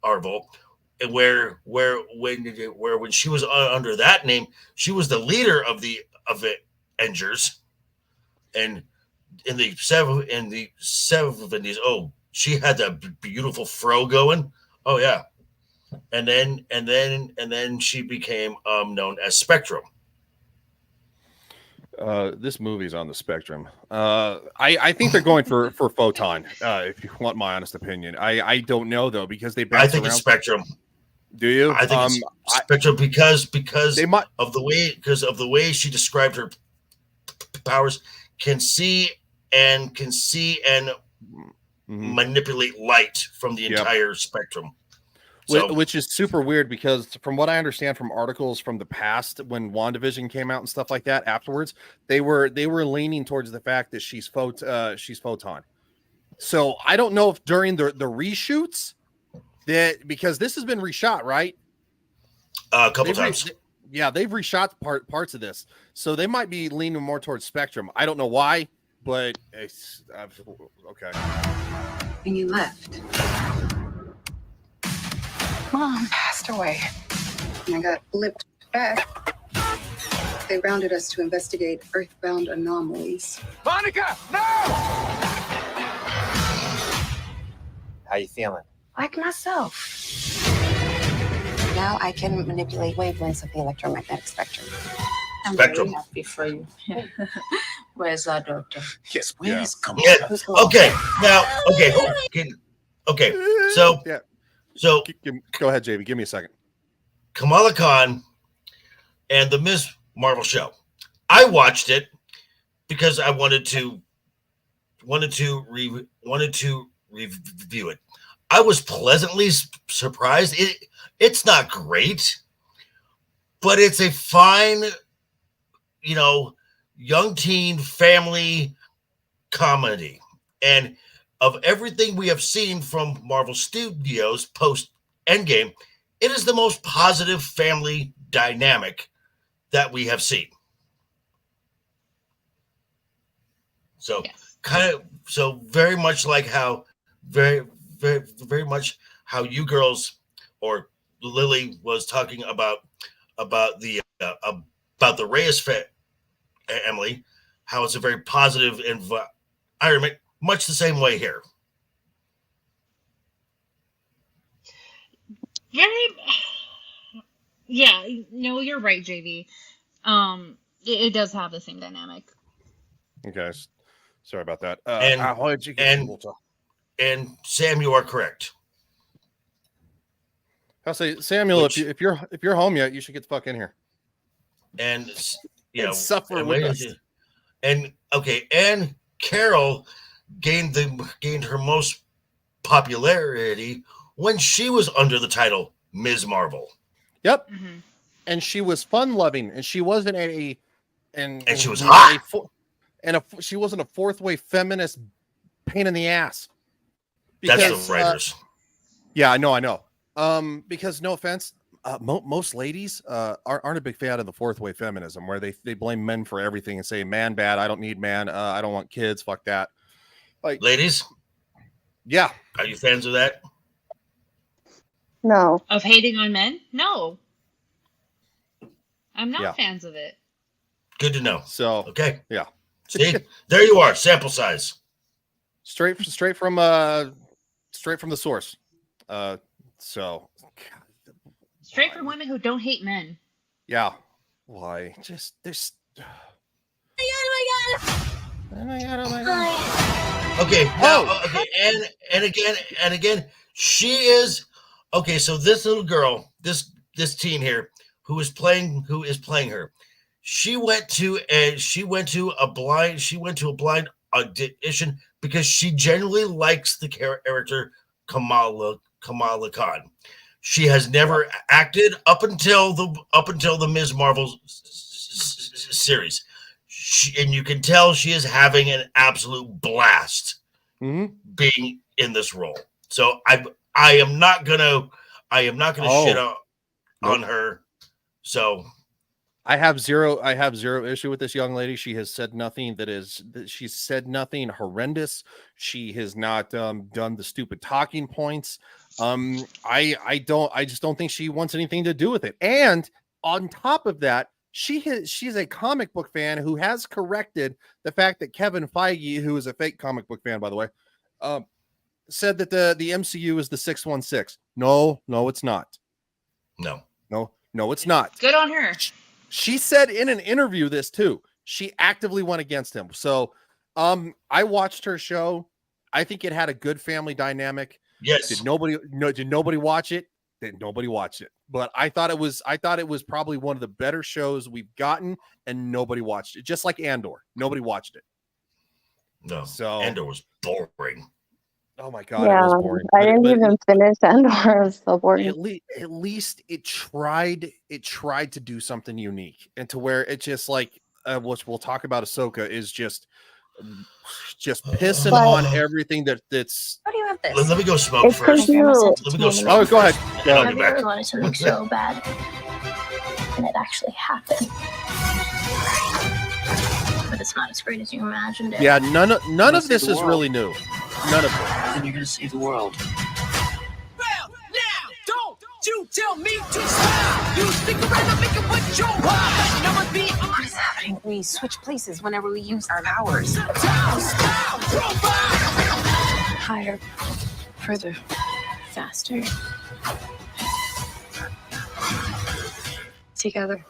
Marvel. when she was under that name, she was the leader of the Avengers, and in the 70s, oh, she had that beautiful fro going. Oh yeah, and then she became known as Spectrum. This movie's on the spectrum. I think they're going for Photon. If you want my honest opinion, I don't know though, because they bounce I think around. it's Spectrum. Do you? I think it's Spectrum because they might, of the way she described her powers, can see and manipulate light from the entire spectrum. So, which is super weird, because from what I understand from articles from the past, when WandaVision came out and stuff like that afterwards, they were leaning towards the fact that she's Photon. So I don't know if during the reshoots that, because this has been reshot, right? A couple times. They've reshot parts of this, so they might be leaning more towards Spectrum. I don't know why, but it's okay. And you left. Mom passed away, and I got blipped back. They rounded us to investigate earthbound anomalies. Monica, no! How you feeling? Like myself. Now I can manipulate wavelengths of the electromagnetic spectrum. I'm Spectrum. very happy for you. Where's our daughter? Yes, where's Okay, now, okay. So, So go ahead, JB. Give me a second. Kamala Khan and the Ms. Marvel show. I watched it because I wanted to review it. I was pleasantly surprised. It's not great, but it's a fine, young teen family comedy. And of everything we have seen from Marvel Studios post Endgame, it is the most positive family dynamic that we have seen. So very much like how very much how you girls, or Lily was talking about the Reyes family, how it's a very positive environment. Much the same way here. Yeah, no, you're right, JV. It does have the same dynamic. Okay, sorry about that. And Sam, you are correct. I'll say, Samuel, if you're home yet, you should get the fuck in here and suffer with us. And Carol gained her most popularity when she was under the title Ms. Marvel. Yep. Mm-hmm. And she was fun loving, and she wasn't and she was hot. She wasn't a fourth way feminist pain in the ass. Because, that's the writers. Yeah, I know. Because no offense, most ladies aren't a big fan of the fourth way feminism, where they blame men for everything and say, man bad, I don't need man, I don't want kids, fuck that. Like, ladies, yeah, are you fans of that? No. Of hating on men? No, I'm not fans of it. Good to know. So okay, yeah. See, there you are, sample size, straight from the source. Straight from women who don't hate men. Yeah. Why? Just there's. Oh my god! Okay. Now, okay, and again, she is okay. So this little girl, this teen here, who is playing her, she went to a blind audition because she genuinely likes the character Kamala Khan. She has never acted up until the Ms. Marvel series. And you can tell she is having an absolute blast being in this role. So I am not gonna shit on her. So I have zero issue with this young lady. She has said nothing she's said nothing horrendous. She has not done the stupid talking points. I just don't think she wants anything to do with it. And on top of that, she's a comic book fan who has corrected the fact that Kevin Feige, who is a fake comic book fan, by the way, said that the MCU is the 616. No, it's not. No, it's not. Good on her. She said in an interview this too. She actively went against him. So I watched her show. I think it had a good family dynamic. Yes. Did nobody watch it? Did nobody watch it? But I thought it was probably one of the better shows we've gotten, and nobody watched it. Just like Andor. Nobody watched it. No. So Andor was boring. Oh my god, it was boring. I didn't even finish Andor. It was so boring. At least it tried to do something unique, and to where it just like which we'll talk about Ahsoka is just pissing on everything that's. How do you have this? Let me go smoke It's first. you. Let me go smoke. Oh, go ahead. Have you ever wanted something so bad, and it actually happened? But it's not as great as you imagined it. Yeah, none of this is really new. None of it. And you're gonna save the world. Well, now, don't you tell me to stop. You stick around and make it what you want. What is happening? We switch places whenever we use our powers. Higher, further, faster. Together.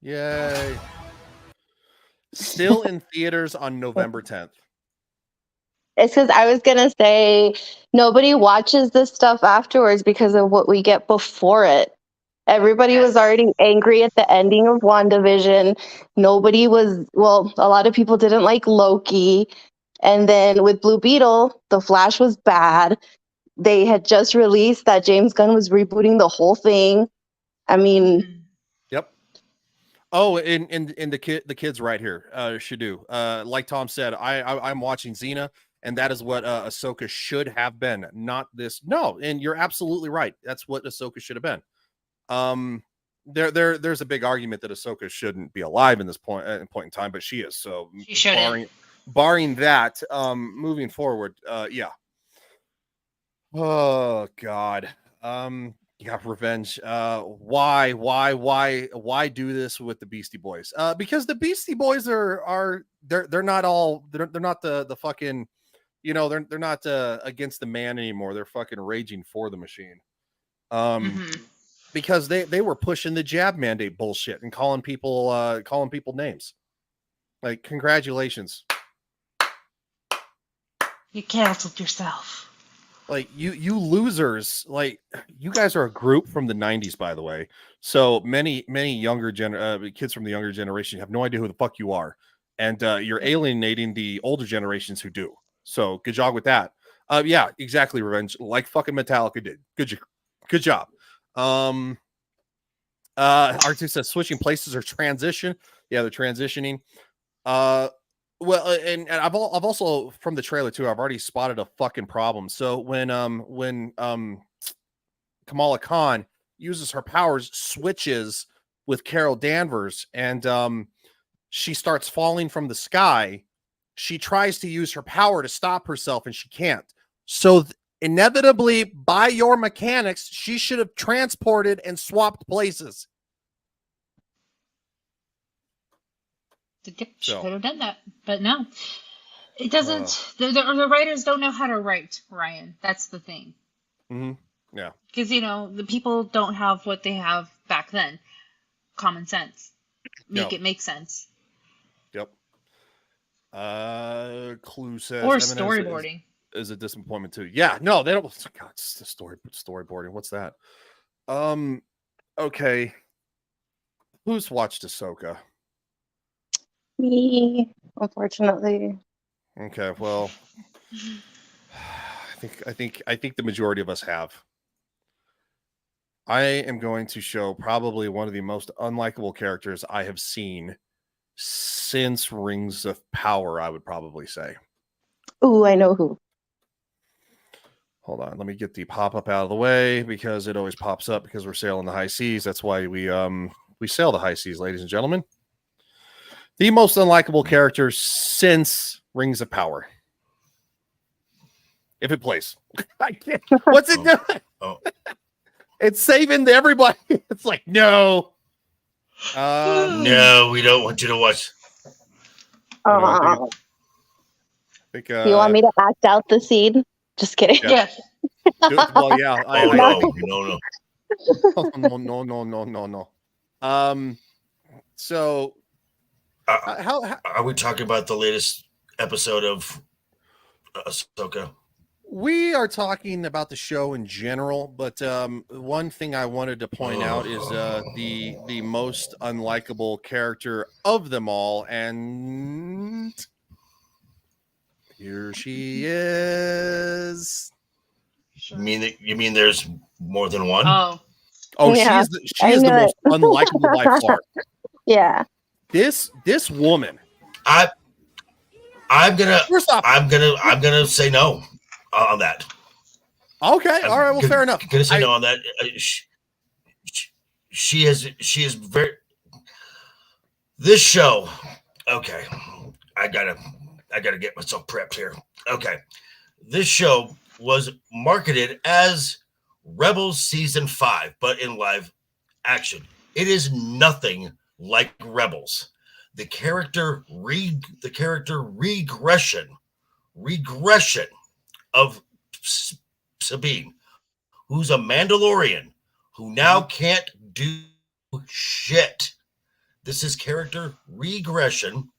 Yay. Still in theaters on November 10th. It's because I was going to say nobody watches this stuff afterwards because of what we get before it. Everybody was already angry at the ending of WandaVision. Nobody was, well, a lot of people didn't like Loki. And then with Blue Beetle, The Flash was bad. They had just released that James Gunn was rebooting the whole thing. I mean... Yep. Oh, and the kids right here, Shadu. Like Tom said, I'm watching Xena, and that is what Ahsoka should have been, not this. No, and you're absolutely right. That's what Ahsoka should have been. There's a big argument that Ahsoka shouldn't be alive in this point in time, but she is. So she shouldn't. Barring that, moving forward, yeah. Oh God. Yeah, revenge. Why do this with the Beastie Boys? Because the Beastie Boys are they're not all they're not the fucking, you know, they're not against the man anymore. They're fucking raging for the machine. Because they were pushing the jab mandate bullshit and calling people names. Like, congratulations. You canceled yourself. Like, you losers, like, you guys are a group from the 90s, by the way. So many younger kids from the younger generation have no idea who the fuck you are. And you're alienating the older generations who do. So good job with that. Yeah, exactly, Revenge. Like fucking Metallica did. Good job. R2 says switching places or transition. Yeah, they're transitioning. Well, and I've also from the trailer too, I've already spotted a fucking problem. So when Kamala Khan uses her powers, switches with Carol Danvers, and she starts falling from the sky, she tries to use her power to stop herself, and she can't. So inevitably, by your mechanics, she should have transported and swapped places. Should have done that, but no, it doesn't. The writers don't know how to write, Ryan. That's the thing. Yeah, because the people don't have what they have back then. Common sense, make it make sense. Yep. Clue says or storyboarding is a disappointment too. Yeah, no, they don't. God, it's the storyboarding. What's that? Okay. Who's watched Ahsoka? Me, unfortunately. Okay, well, I think the majority of us have. I am going to show probably one of the most unlikable characters I have seen since Rings of Power, I would probably say. Ooh, I know who. Hold on, let me get the pop-up out of the way because it always pops up because we're sailing the high seas. That's why we sail the high seas, ladies and gentlemen. The most unlikable character since Rings of Power. If it plays. I can't. What's it doing? Oh. It's saving everybody. It's like, no. No, we don't want you to watch. I think, you want me to act out the scene? Just kidding. Yeah. Well, yeah. No. No. So, how are we talking about the latest episode of Ashoka? We are talking about the show in general, but one thing I wanted to point out is the most unlikable character of them all, and here she is. You mean there's more than one? Yeah, she is the most unlikable by far. Yeah. This woman. I'm gonna say no on that. Okay, all right. Well, fair enough. Gonna say no on that. She is very. This show. Okay, I gotta get myself prepped here. Okay, this show was marketed as Rebels Season 5, but in live action. It is nothing like Rebels. The character regression of Sabine, who's a Mandalorian, who now can't do shit. This is character regression.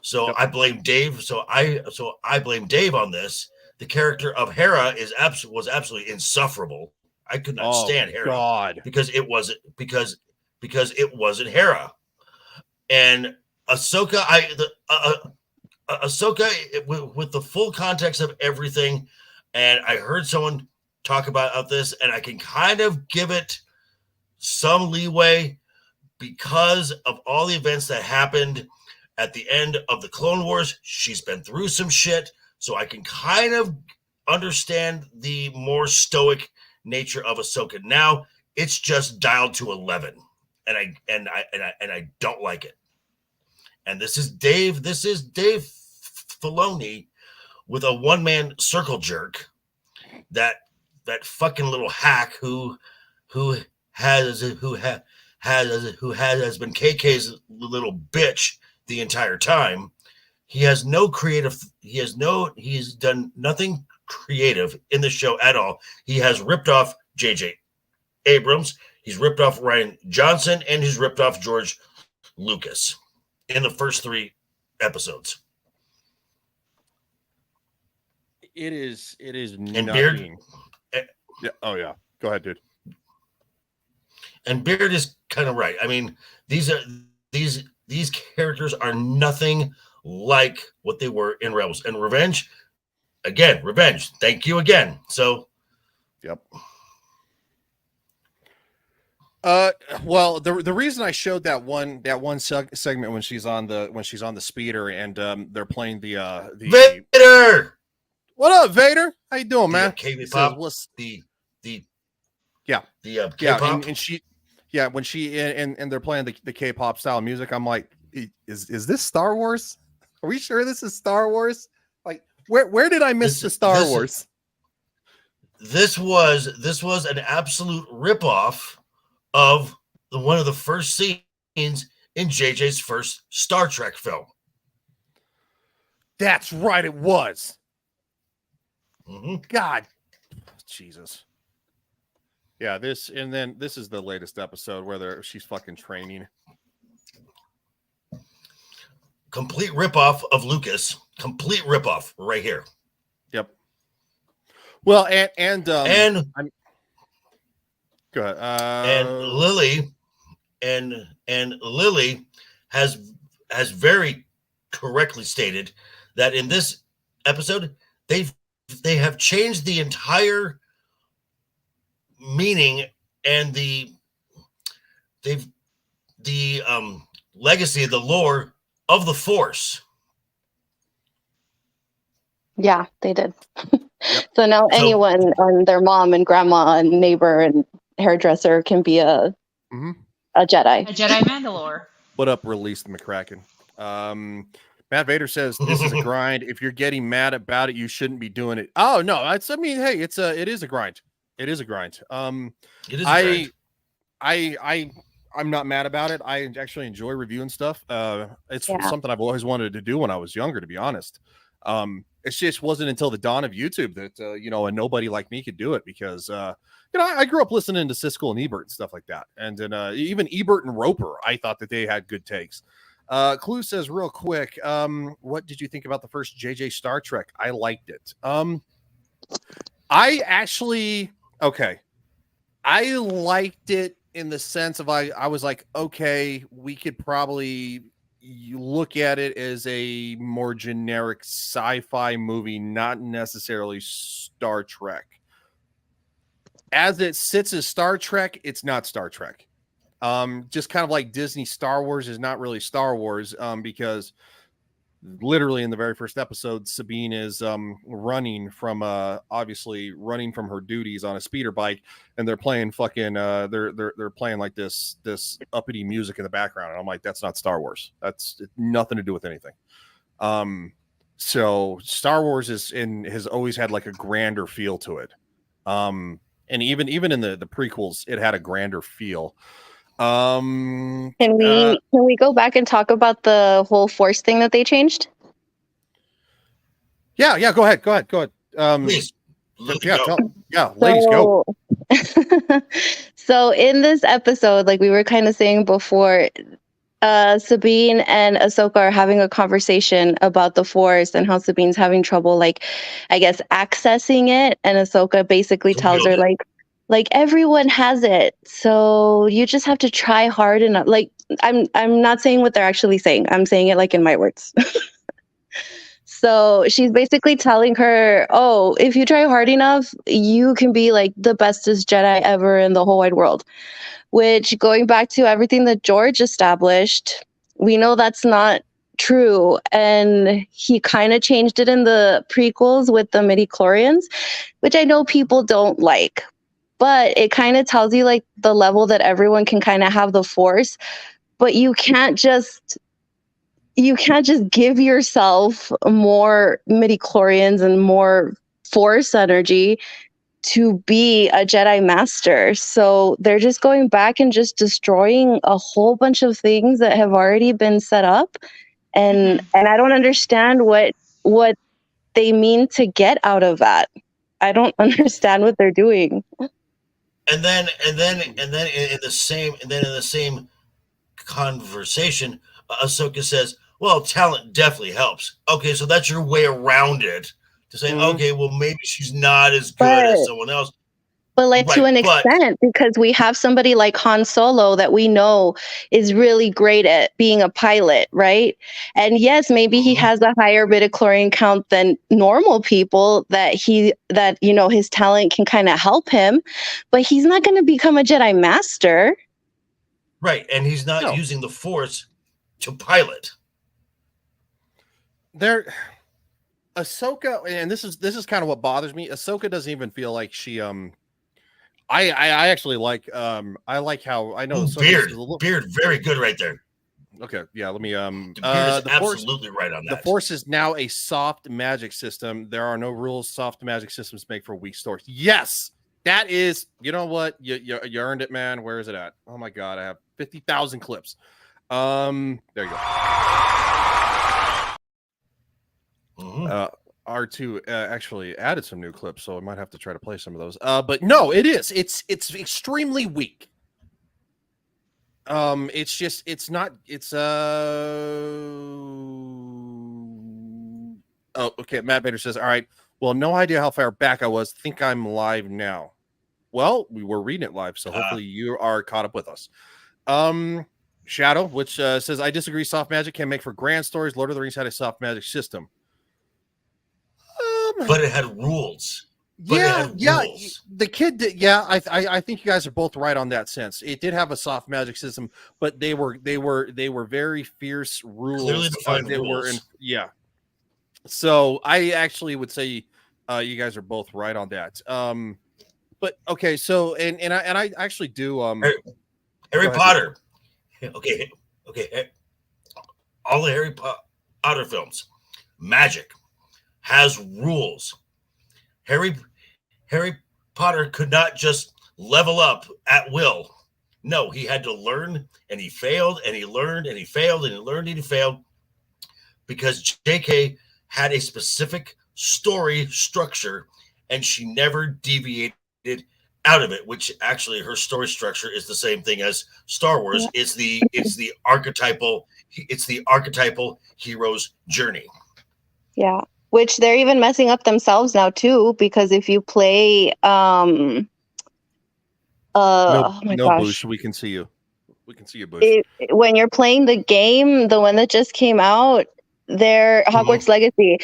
So I blame Dave. So I blame Dave on this. The character of Hera was absolutely insufferable. I could not stand Hera. God. Because it wasn't Hera. And Ahsoka, Ahsoka with the full context of everything, and I heard someone talk about this, and I can kind of give it some leeway because of all the events that happened at the end of the Clone Wars. She's been through some shit, so I can kind of understand the more stoic nature of Ahsoka. Now it's just dialed to 11, and I don't like it. And this is Dave Filoni with a one-man circle jerk, that fucking little hack who has been KK's little bitch the entire time. He's done nothing creative in the show at all. He has ripped off J.J. Abrams, he's ripped off Rian Johnson, and he's ripped off George Lucas in the first 3 episodes. It is And nothing. Yeah. Oh yeah. Go ahead, dude. And Beard is kind of right. I mean, these characters are nothing like what they were in Rebels. And Revenge. Thank you again. So, yep. Well, the reason I showed that one segment when she's on the speeder and they're playing the Vader. What up, Vader? How you doing, man? K-pop. K-pop. And she, yeah, when she and they're playing the K-pop style music, I'm like, is this Star Wars? Are we sure this is Star Wars? Like, where did I miss the Star Wars? This was an absolute ripoff of one of the first scenes in JJ's first Star Trek film. That's right, it was. Mm-hmm. God, Jesus. Yeah, this is the latest episode where she's fucking training. Complete ripoff of Lucas. Complete ripoff right here. Yep. Well, and go ahead. And Lily has very correctly stated that in this episode they have changed the entire meaning and the legacy, the lore of the Force. Yeah, they did. So now anyone and their mom and grandma and neighbor and hairdresser can be a Jedi. A Jedi Mandalore. What up, Release the McCracken? Matt Vader says this is a grind. If you're getting mad about it, you shouldn't be doing it. Oh no, I mean, hey, it is a grind. It is a grind. It is a grind. I'm not mad about it. I actually enjoy reviewing stuff. It's something I've always wanted to do when I was younger, to be honest. It just wasn't until the dawn of YouTube that a nobody like me could do it, because I grew up listening to Siskel and Ebert and stuff like that, and then even Ebert and Roper, I thought that they had good takes. Clue says real quick, what did you think about the first JJ Star Trek? I liked it. I liked it in the sense of I was like, okay, we could probably look at it as a more generic sci-fi movie, not necessarily Star Trek. As it sits as Star Trek, it's not Star Trek. Just kind of like Disney Star Wars is not really Star Wars, because literally in the very first episode, Sabine is running from her duties on a speeder bike, and they're playing fucking they're playing like this uppity music in the background, and I'm like, that's not Star Wars. That's nothing to do with anything. So Star Wars has always had like a grander feel to it. And even in the prequels, it had a grander feel. Can we go back and talk about the whole Force thing that they changed? Yeah, go ahead. Please. Ladies, go. So in this episode, like we were kind of saying before, Sabine and Ahsoka are having a conversation about the Force and how Sabine's having trouble, like, I guess, accessing it, and Ahsoka basically tells her like everyone has it, so you just have to try hard enough. Like, I'm not saying what they're actually saying. I'm saying it like in my words. So she's basically telling her, oh, if you try hard enough, you can be like the bestest Jedi ever in the whole wide world. Which, going back to everything that George established, we know that's not true. And he kind of changed it in the prequels with the midichlorians, which I know people don't like. But it kind of tells you like the level that everyone can kind of have the Force, but you can't just give yourself more midichlorians and more Force energy to be a Jedi Master. So they're just going back and just destroying a whole bunch of things that have already been set up, and I don't understand what they mean to get out of that. I don't understand what they're doing. And then in the same conversation, Ahsoka says, "Well, talent definitely helps." Okay, so that's your way around it, to say, okay, well, maybe she's not as good as someone else. But like to an extent, because we have somebody like Han Solo that we know is really great at being a pilot, right? And yes, maybe he has a higher midichlorian count than normal people, that his talent can kind of help him, but he's not going to become a Jedi Master. Right, and he's not using the Force to pilot. Ahsoka, and this is kind of what bothers me. Ahsoka doesn't even feel like she I actually like I like how I know beard very good right there. Okay, yeah, let me the absolutely right on that. The Force is now a soft magic system. There are no rules. Soft magic systems make for weak stories. Yes, that is, you know what? You earned it, man. Where is it at? Oh my god, I have 50,000 clips. There you go. R2 actually added some new clips, so I might have to try to play some of those. But no, it's extremely weak. It's not. Oh, okay. Matt Bader says, all right, well, no idea how far back I was. Think I'm live now. Well, we were reading it live, so hopefully you are caught up with us. Shadow, which says, I disagree. Soft magic can make for grand stories. Lord of the Rings had a soft magic system. But it had rules. The kid did. Yeah, I think you guys are both right on that sense. It did have a soft magic system, but they were very fierce rules. Clearly defined rules. So I actually would say You guys are both right on that. But okay, so and I actually do Harry Potter. Okay. All the Harry Potter films, magic has rules. Harry Potter could not just level up at will. No, he had to learn, and he failed, and he learned, and he failed, and he learned, and he failed, because JK had a specific story structure, and she never deviated out of it. Which actually, her story structure is the same thing as Star Wars. It's the archetypal hero's journey. Yeah, which they're even messing up themselves now too, because if you play oh my gosh. Boosh, we can see you. We can see you, Boosh. When you're playing the game, the one that just came out, their Hogwarts Legacy,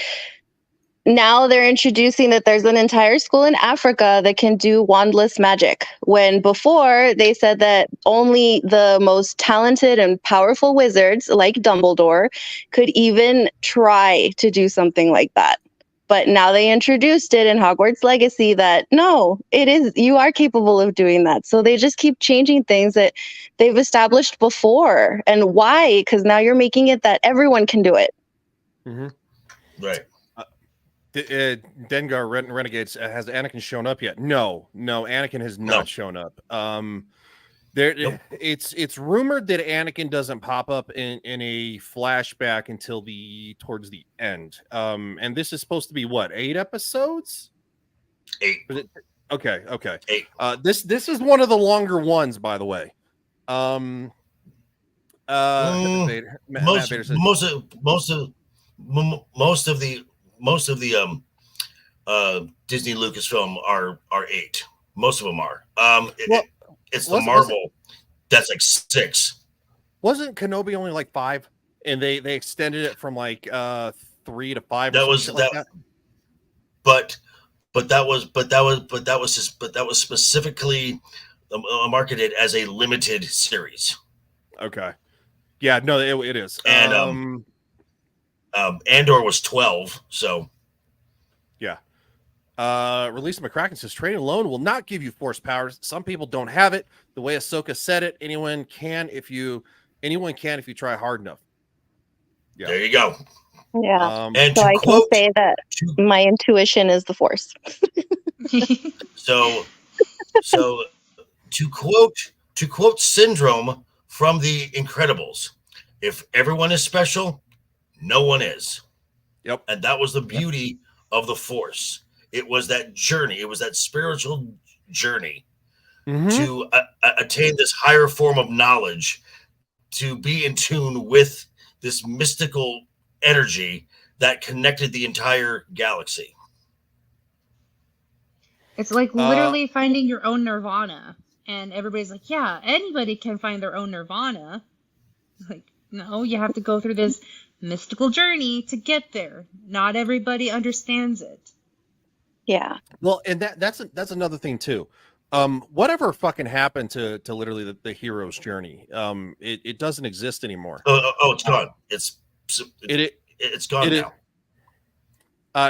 now they're introducing that there's an entire school in Africa that can do wandless magic. When before they said that only the most talented and powerful wizards like Dumbledore could even try to do something like that. But now they introduced it in Hogwarts Legacy that no, you are capable of doing that. So they just keep changing things that they've established before. And why? Because now you're making it that everyone can do it. Mm-hmm. Right. Dengar Renegades, has Anakin shown up yet? No, Anakin has not shown up. It's rumored that Anakin doesn't pop up in a flashback until towards the end. And this is supposed to be what, 8 episodes? 8. Okay. 8. This is one of the longer ones, by the way. Most of the Disney Lucasfilm are 8. Most of them are. It's the Marvel that's like 6. Wasn't Kenobi only like 5? And they extended it from like 3 to 5. That was that. Like that. But that was specifically marketed as a limited series. Okay. Yeah. No, it is. And Andor was 12. So. Yeah. Release McCracken says training alone will not give you force powers. Some people don't have it. The way Ahsoka said it, anyone can if you try hard enough. Yeah. There you go. Yeah. And so I can say that my intuition is the force. so to quote Syndrome from The Incredibles, if everyone is special, no one is. Yep. And that was the beauty of the Force. It was that journey. It was that spiritual journey to attain this higher form of knowledge, to be in tune with this mystical energy that connected the entire galaxy. It's like literally finding your own nirvana. And everybody's like, yeah, anybody can find their own nirvana. Like, no, you have to go through this mystical journey to get there. Not everybody understands it. Yeah. Well, and that's another thing too. Whatever fucking happened to literally the hero's journey? It doesn't exist anymore. Oh, it's gone. It's gone now.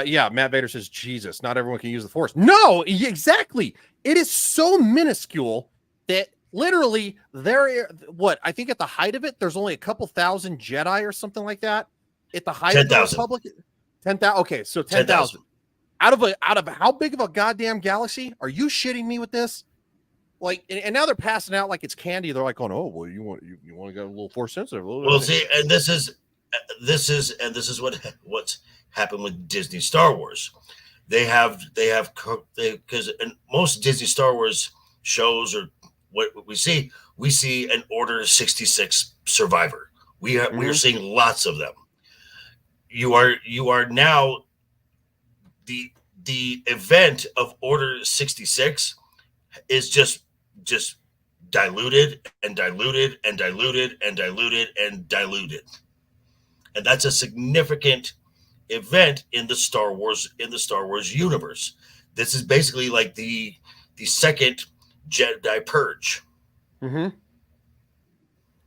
Yeah, Matt Vader says, Jesus, not everyone can use the Force. No, exactly. It is so minuscule that literally I think at the height of it, there's only a couple thousand Jedi or something like that. At the height 10,000. of the Republic, 10,000. Okay, so 10,000. Out of how big of a goddamn galaxy? Are you shitting me with this? Like, and now they're passing out like it's candy. They're like, oh well, you want to get a little Force sensitive. Well, see, and this is what's happened with Disney Star Wars. Because in most Disney Star Wars shows, or what we see an Order 66 survivor. We are seeing lots of them. You are now the event of Order 66 is just diluted and diluted and diluted and diluted and diluted. And that's a significant event in the Star Wars universe. This is basically like the second Jedi purge.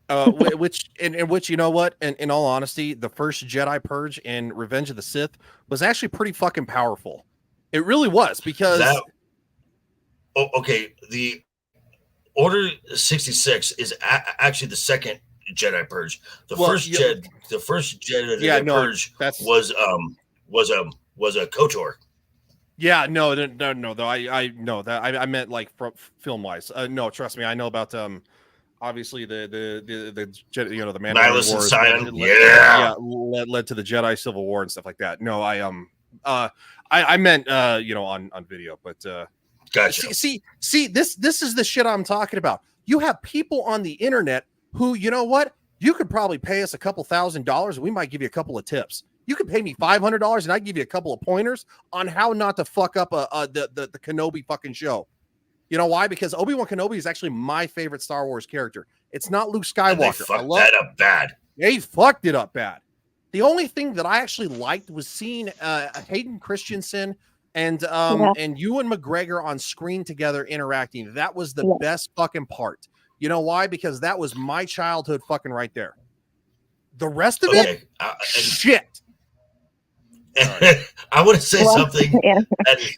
Which you know what? In all honesty, the first Jedi purge in Revenge of the Sith was actually pretty fucking powerful. It really was because okay, the Order 66 is actually the second Jedi Purge. The first Jedi Purge was a KOTOR. Yeah, no. Though I know that I meant like film wise. No, trust me, I know about obviously the Jedi, the Mandalorian Wars. Led to the Jedi Civil War and stuff like that. No, I meant on video, but gotcha. See, this is the shit I'm talking about. You have people on the internet who, you know what? You could probably pay us a couple $1,000s, and we might give you a couple of tips. You could pay me $500, and I give you a couple of pointers on how not to fuck up the Kenobi fucking show. You know why? Because Obi-Wan Kenobi is actually my favorite Star Wars character. It's not Luke Skywalker. And they fucked that up bad. They fucked it up bad. The only thing that I actually liked was seeing Hayden Christensen and Ewan McGregor on screen together interacting. That was the best fucking part. You know why? Because that was my childhood fucking right there. The rest of it, shit. I want to say something. Yeah.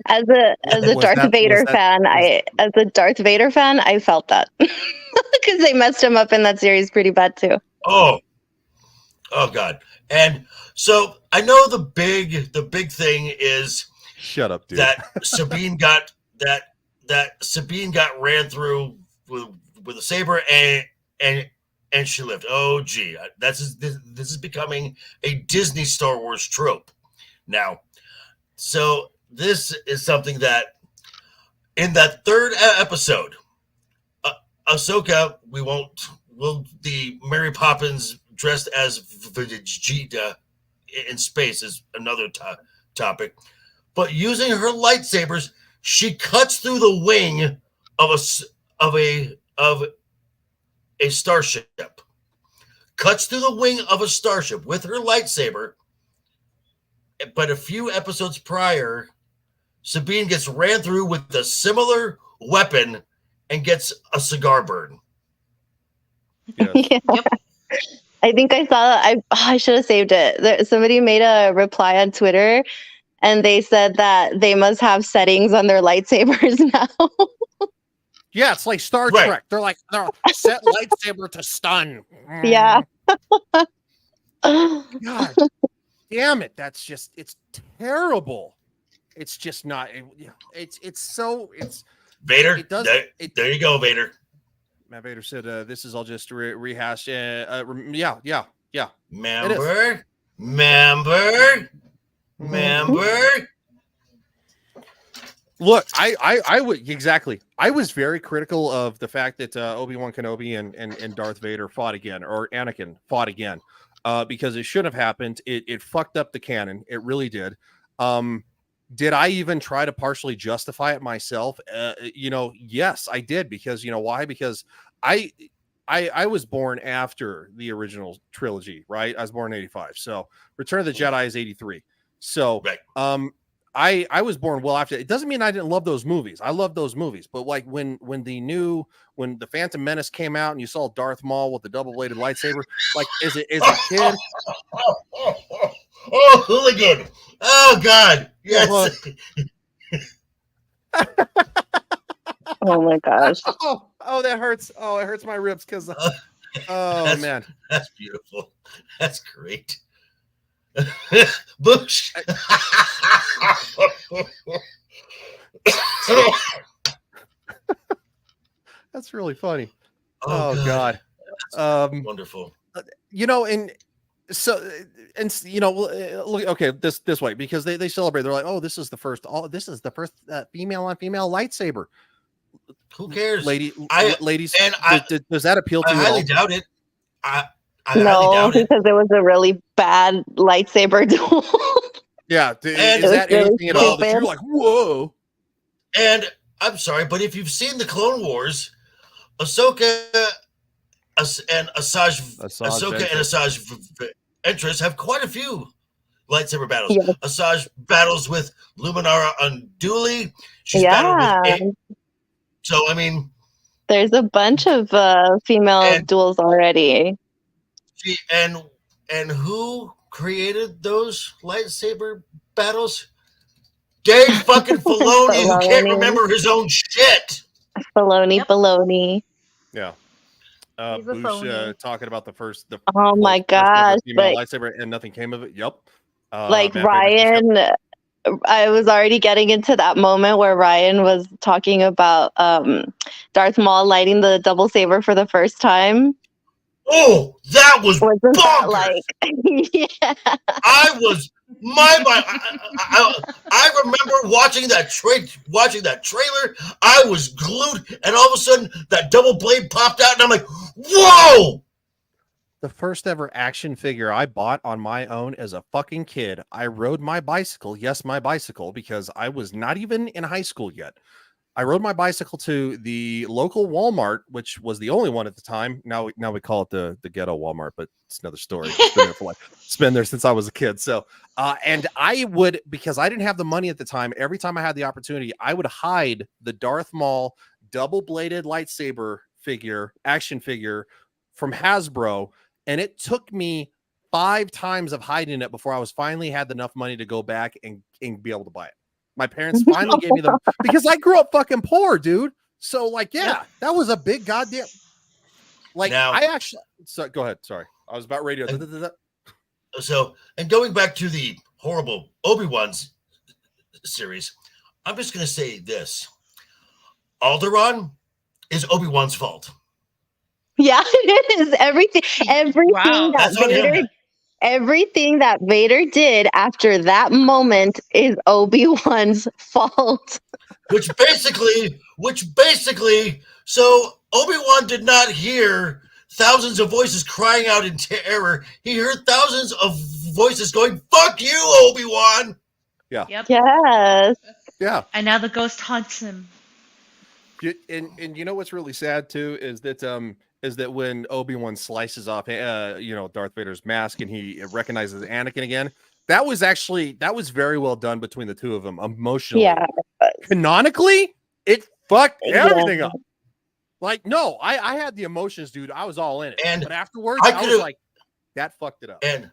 As a Darth Vader fan, I felt that because they messed him up in that series pretty bad too. Oh God! And so I know the big thing is shut up, dude. That Sabine got ran through with a saber and she lived. Oh gee, this is becoming a Disney Star Wars trope now. So this is something that in that third episode, Ahsoka, the Mary Poppins dressed as Vegeta in space is another topic, but using her lightsabers, she cuts through the wing of a starship. Cuts through the wing of a starship with her lightsaber. But a few episodes prior, Sabine gets ran through with a similar weapon and gets a cigar burn. Yes. Yeah. Yep. I think I saw that. I should have saved it. Somebody made a reply on Twitter, and they said that they must have settings on their lightsabers now. Yeah, it's like Star Trek. They're set lightsaber to stun. Yeah. God damn it. It's terrible. It's just not. It's Vader. There you go, Vader. Matt Vader said, "This is all just rehash." Yeah. Member. Look, I would exactly. I was very critical of the fact that Obi-Wan Kenobi and Darth Vader fought again, or Anakin fought again, because it shouldn't have happened. It fucked up the canon. It really did. Did I even try to partially justify it myself? Yes, I did, because you know why? Because I was born after the original trilogy, right? I was born in 85. So Return of the Jedi is 83. So I was born well after. It doesn't mean I didn't love those movies. I love those movies. But like when the Phantom Menace came out and you saw Darth Maul with the double-bladed lightsaber, like as a kid. Oh, hooligan. Oh, God. Yes. Oh, my gosh. Oh, that hurts. Oh, it hurts my ribs because, man. That's beautiful. That's great. Bush. That's really funny. Oh, God. Wonderful. Look, okay, this way, because they celebrate. They're like, oh, this is the first female on female lightsaber. Who cares, ladies? And does that appeal to you? I highly doubt it. I no, doubt because it was a really bad lightsaber duel. Yeah, is that anything at all that you're like, whoa? And I'm sorry, but if you've seen the Clone Wars, Ahsoka and Asajj Ventress have quite a few lightsaber battles. Yeah. Asajj battles with Luminara Unduli. She's battled with. So I mean, there's a bunch of female duels already. And who created those lightsaber battles? Dave fucking Filoni, who can't Filoni. remember his own shit. Baloney. Yeah. He's a Bush phony. talking about the Oh my first ever gosh, female but lightsaber and nothing came of it. Yep. like Matt Davis just Ryan, I was already getting into that moment where Ryan was talking about Darth Maul lighting the double saber for the first time. Oh, that was Wasn't bonkers. that like yeah. I was I remember watching that trailer. I was glued, and all of a sudden that double blade popped out, and I'm like, whoa! the first ever action figure I bought on my own as a fucking kid. I rode my bicycle. Yes, my bicycle, because I was not even in high school yet. I rode my bicycle to the local Walmart, which was the only one at the time. Now we call it the ghetto Walmart, but it's another story. It's been there since I was a kid. So, and I would, because I didn't have the money at the time, every time I had the opportunity, I would hide the Darth Maul double-bladed lightsaber action figure from Hasbro. And it took me 5 times of hiding it before I was finally had enough money to go back and be able to buy it. My parents finally gave me them because I grew up fucking poor, dude. So like, yeah, that was a big goddamn. Like Now, I actually. So go ahead. Sorry, I was about radio. So, and going back to the horrible Obi-Wan's series, I'm just gonna say this: Alderaan is Obi-Wan's fault. Yeah, it is. Everything Wow. that That's on him. Vader everything that Vader did after that moment is Obi-Wan's fault. Which basically, so Obi-Wan did not hear thousands of voices crying out in terror. He heard thousands of voices going, "Fuck you, Obi-Wan." Yeah. Yep. Yes. Yeah. And now the ghost haunts him. And you know what's really sad too is that when Obi-Wan slices off Darth Vader's mask and he recognizes Anakin again, that was very well done between the two of them emotionally. Yeah. Canonically, it fucked everything up. Like, no, I had the emotions, dude. I was all in it. But afterwards, I was like, that fucked it up. And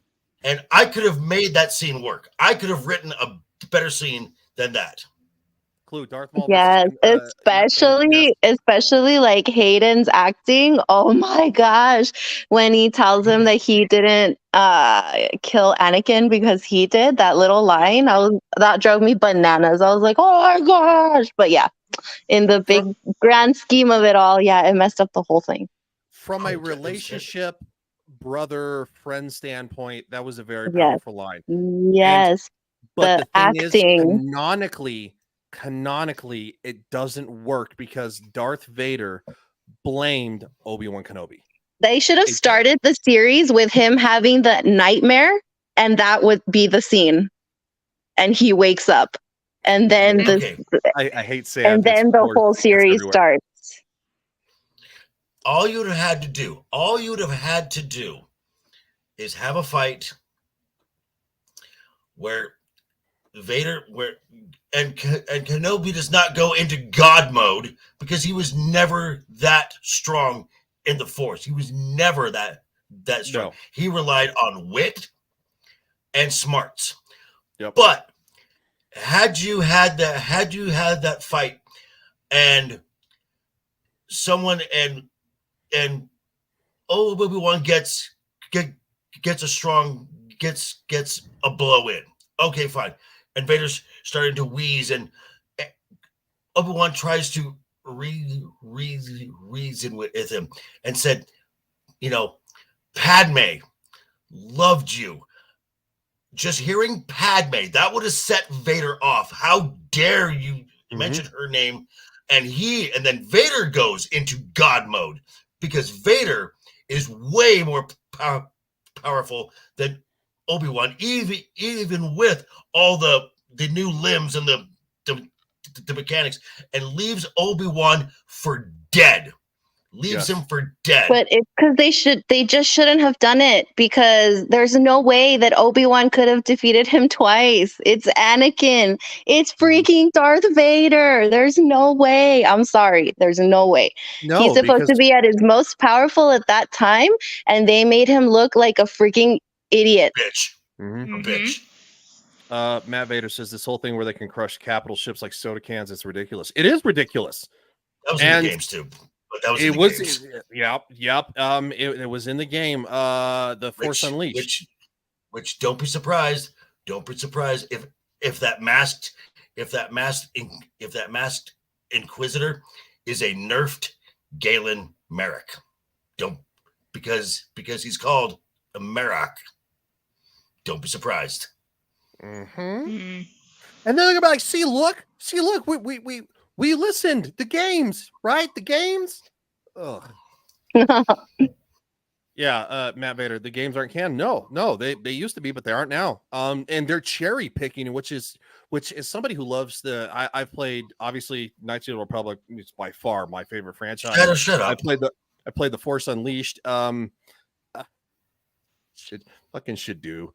I could have made that scene work. I could have written a better scene than that. Darth Maul. Yes, especially like Hayden's acting. Oh my gosh, when he tells him that he didn't kill Anakin because he did, that little line, that drove me bananas. I was like, oh my gosh. But yeah, in the big grand scheme of it all, yeah, it messed up the whole thing. From a relationship, brother, friend standpoint, that was a very powerful line. Yes, but the thing acting is, canonically it doesn't work because Darth Vader blamed Obi-Wan Kenobi. They should have started the series with him having the nightmare, and that would be the scene. And he wakes up, and then I hate saying, and then the whole series starts. All you would have had to do is have a fight where Vader, and Kenobi does not go into God mode because he was never that strong in the Force. He was never that strong. No. He relied on wit and smarts. Yep. But had you had that fight and someone and Obi-Wan gets a blow in. Okay, fine. And Vader's starting to wheeze, and Obi-Wan tries to reason with him and said, Padme loved you. Just hearing Padme, that would have set Vader off. How dare you mention her name? And then Vader goes into God mode because Vader is way more powerful than Obi-Wan, even with all the new limbs and the mechanics, and leaves Obi-Wan for dead. Leaves him for dead. But it's because they just shouldn't have done it, because there's no way that Obi-Wan could have defeated him twice. It's Anakin. It's freaking Darth Vader. There's no way. I'm sorry. There's no way. No, he's supposed to be at his most powerful at that time, and they made him look like a freaking idiot. Bitch. A bitch. Matt Vader says this whole thing where they can crush capital ships like soda cans, it's ridiculous. It is ridiculous. That was in the games too. But that was in the games. Yep. It was in the game. The Force Unleashed. Which don't be surprised. Don't be surprised if that masked Inquisitor is a nerfed Galen Merrick. Because he's called a Merrick. Don't be surprised. Mm-hmm. And then they're like, see, look, we listened. The games, right? The games. Ugh. Yeah, Matt Vader. The games aren't canon. No, they used to be, but they aren't now. And they're cherry picking, which is somebody who loves I've played obviously Knights of the Republic. It's by far my favorite franchise. Shut up. I played the Force Unleashed. Should do.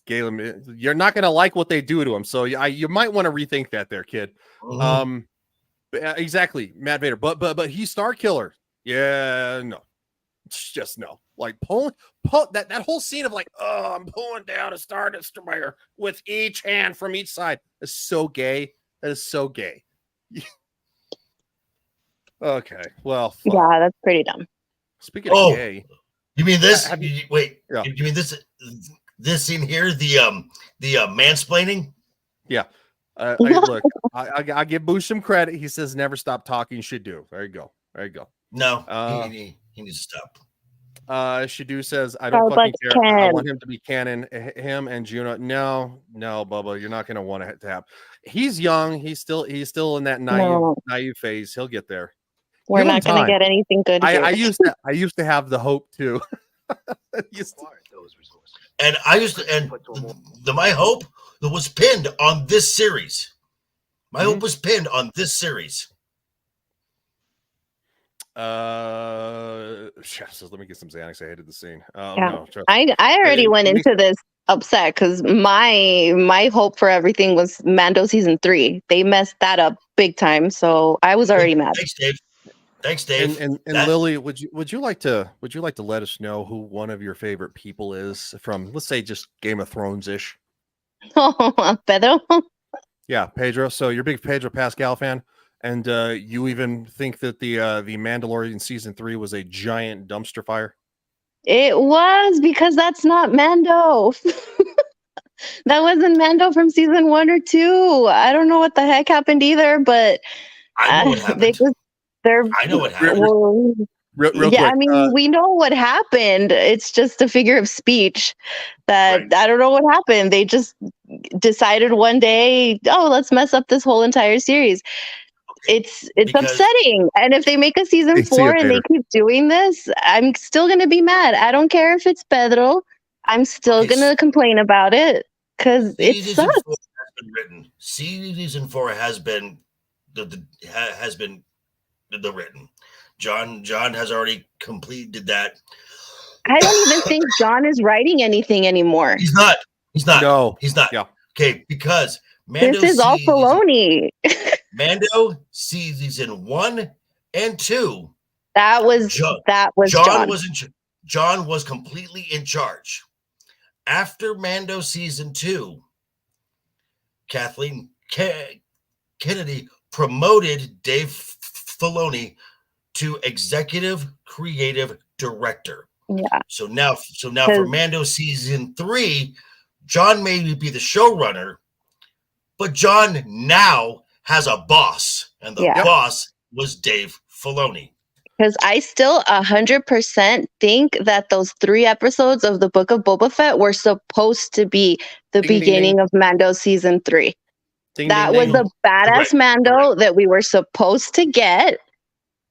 Galen, you're not gonna like what they do to him, so you might want to rethink that, there, kid. Mm-hmm. Exactly, Matt Vader. But he's Star Killer. Yeah, no, it's just no. Like pull that whole scene of like, oh, I'm pulling down a Star Destroyer with each hand from each side. Is so gay. That is so gay. Okay, well, fuck. Yeah, that's pretty dumb. Speaking of gay, you mean this? Yeah. You mean this scene here? The mansplaining? Yeah. Look, I give Boo some credit. He says never stop talking. Should do. There you go. No, he needs to stop. Shadu says I don't fucking care. I want him to be canon. Him and Juno. No, Bubba, you're not going to want it to happen. He's young. He's still in that naive phase. He'll get there. We're not going to get anything good. I used to have the hope too. And my hope was pinned on this series. My hope was pinned on this series. Let me get some Xanax. I hated the scene. No, I already went into this upset because my hope for everything was Mando season 3. They messed that up big time, so I was already mad. Thanks, Dave. And Lily, would you like to let us know who one of your favorite people is from, let's say, just Game of Thrones ish? Pedro. Yeah, Pedro. So you're a big Pedro Pascal fan, and you even think that the Mandalorian season 3 was a giant dumpster fire? It was, because that's not Mando. That wasn't Mando from season 1 or 2. I don't know what the heck happened either, but I know what happened. I know what happened. Real yeah, quick, I mean, we know what happened. It's just a figure of speech that I don't know what happened. They just decided one day, oh, let's mess up this whole entire series. It's upsetting. And if they make a season 4 and they keep doing this, I'm still going to be mad. I don't care if it's Pedro. I'm still going to complain about it because it sucks. Season 4 has been the written. John has already completed that. I don't even think John is writing anything anymore. He's not. No, he's not. Yeah. Okay, because Mando this is all Filoni. Mando season 1 and 2. That was John. John was completely in charge. After Mando season 2, Kathleen Kennedy promoted Dave Filoni to executive creative director. Yeah. So now for Mando season 3, John may be the showrunner, but John now has a boss, and the boss was Dave Filoni. Because I still 100% think that those 3 episodes of the Book of Boba Fett were supposed to be the beginning of Mando season 3. That was the badass Mando that we were supposed to get,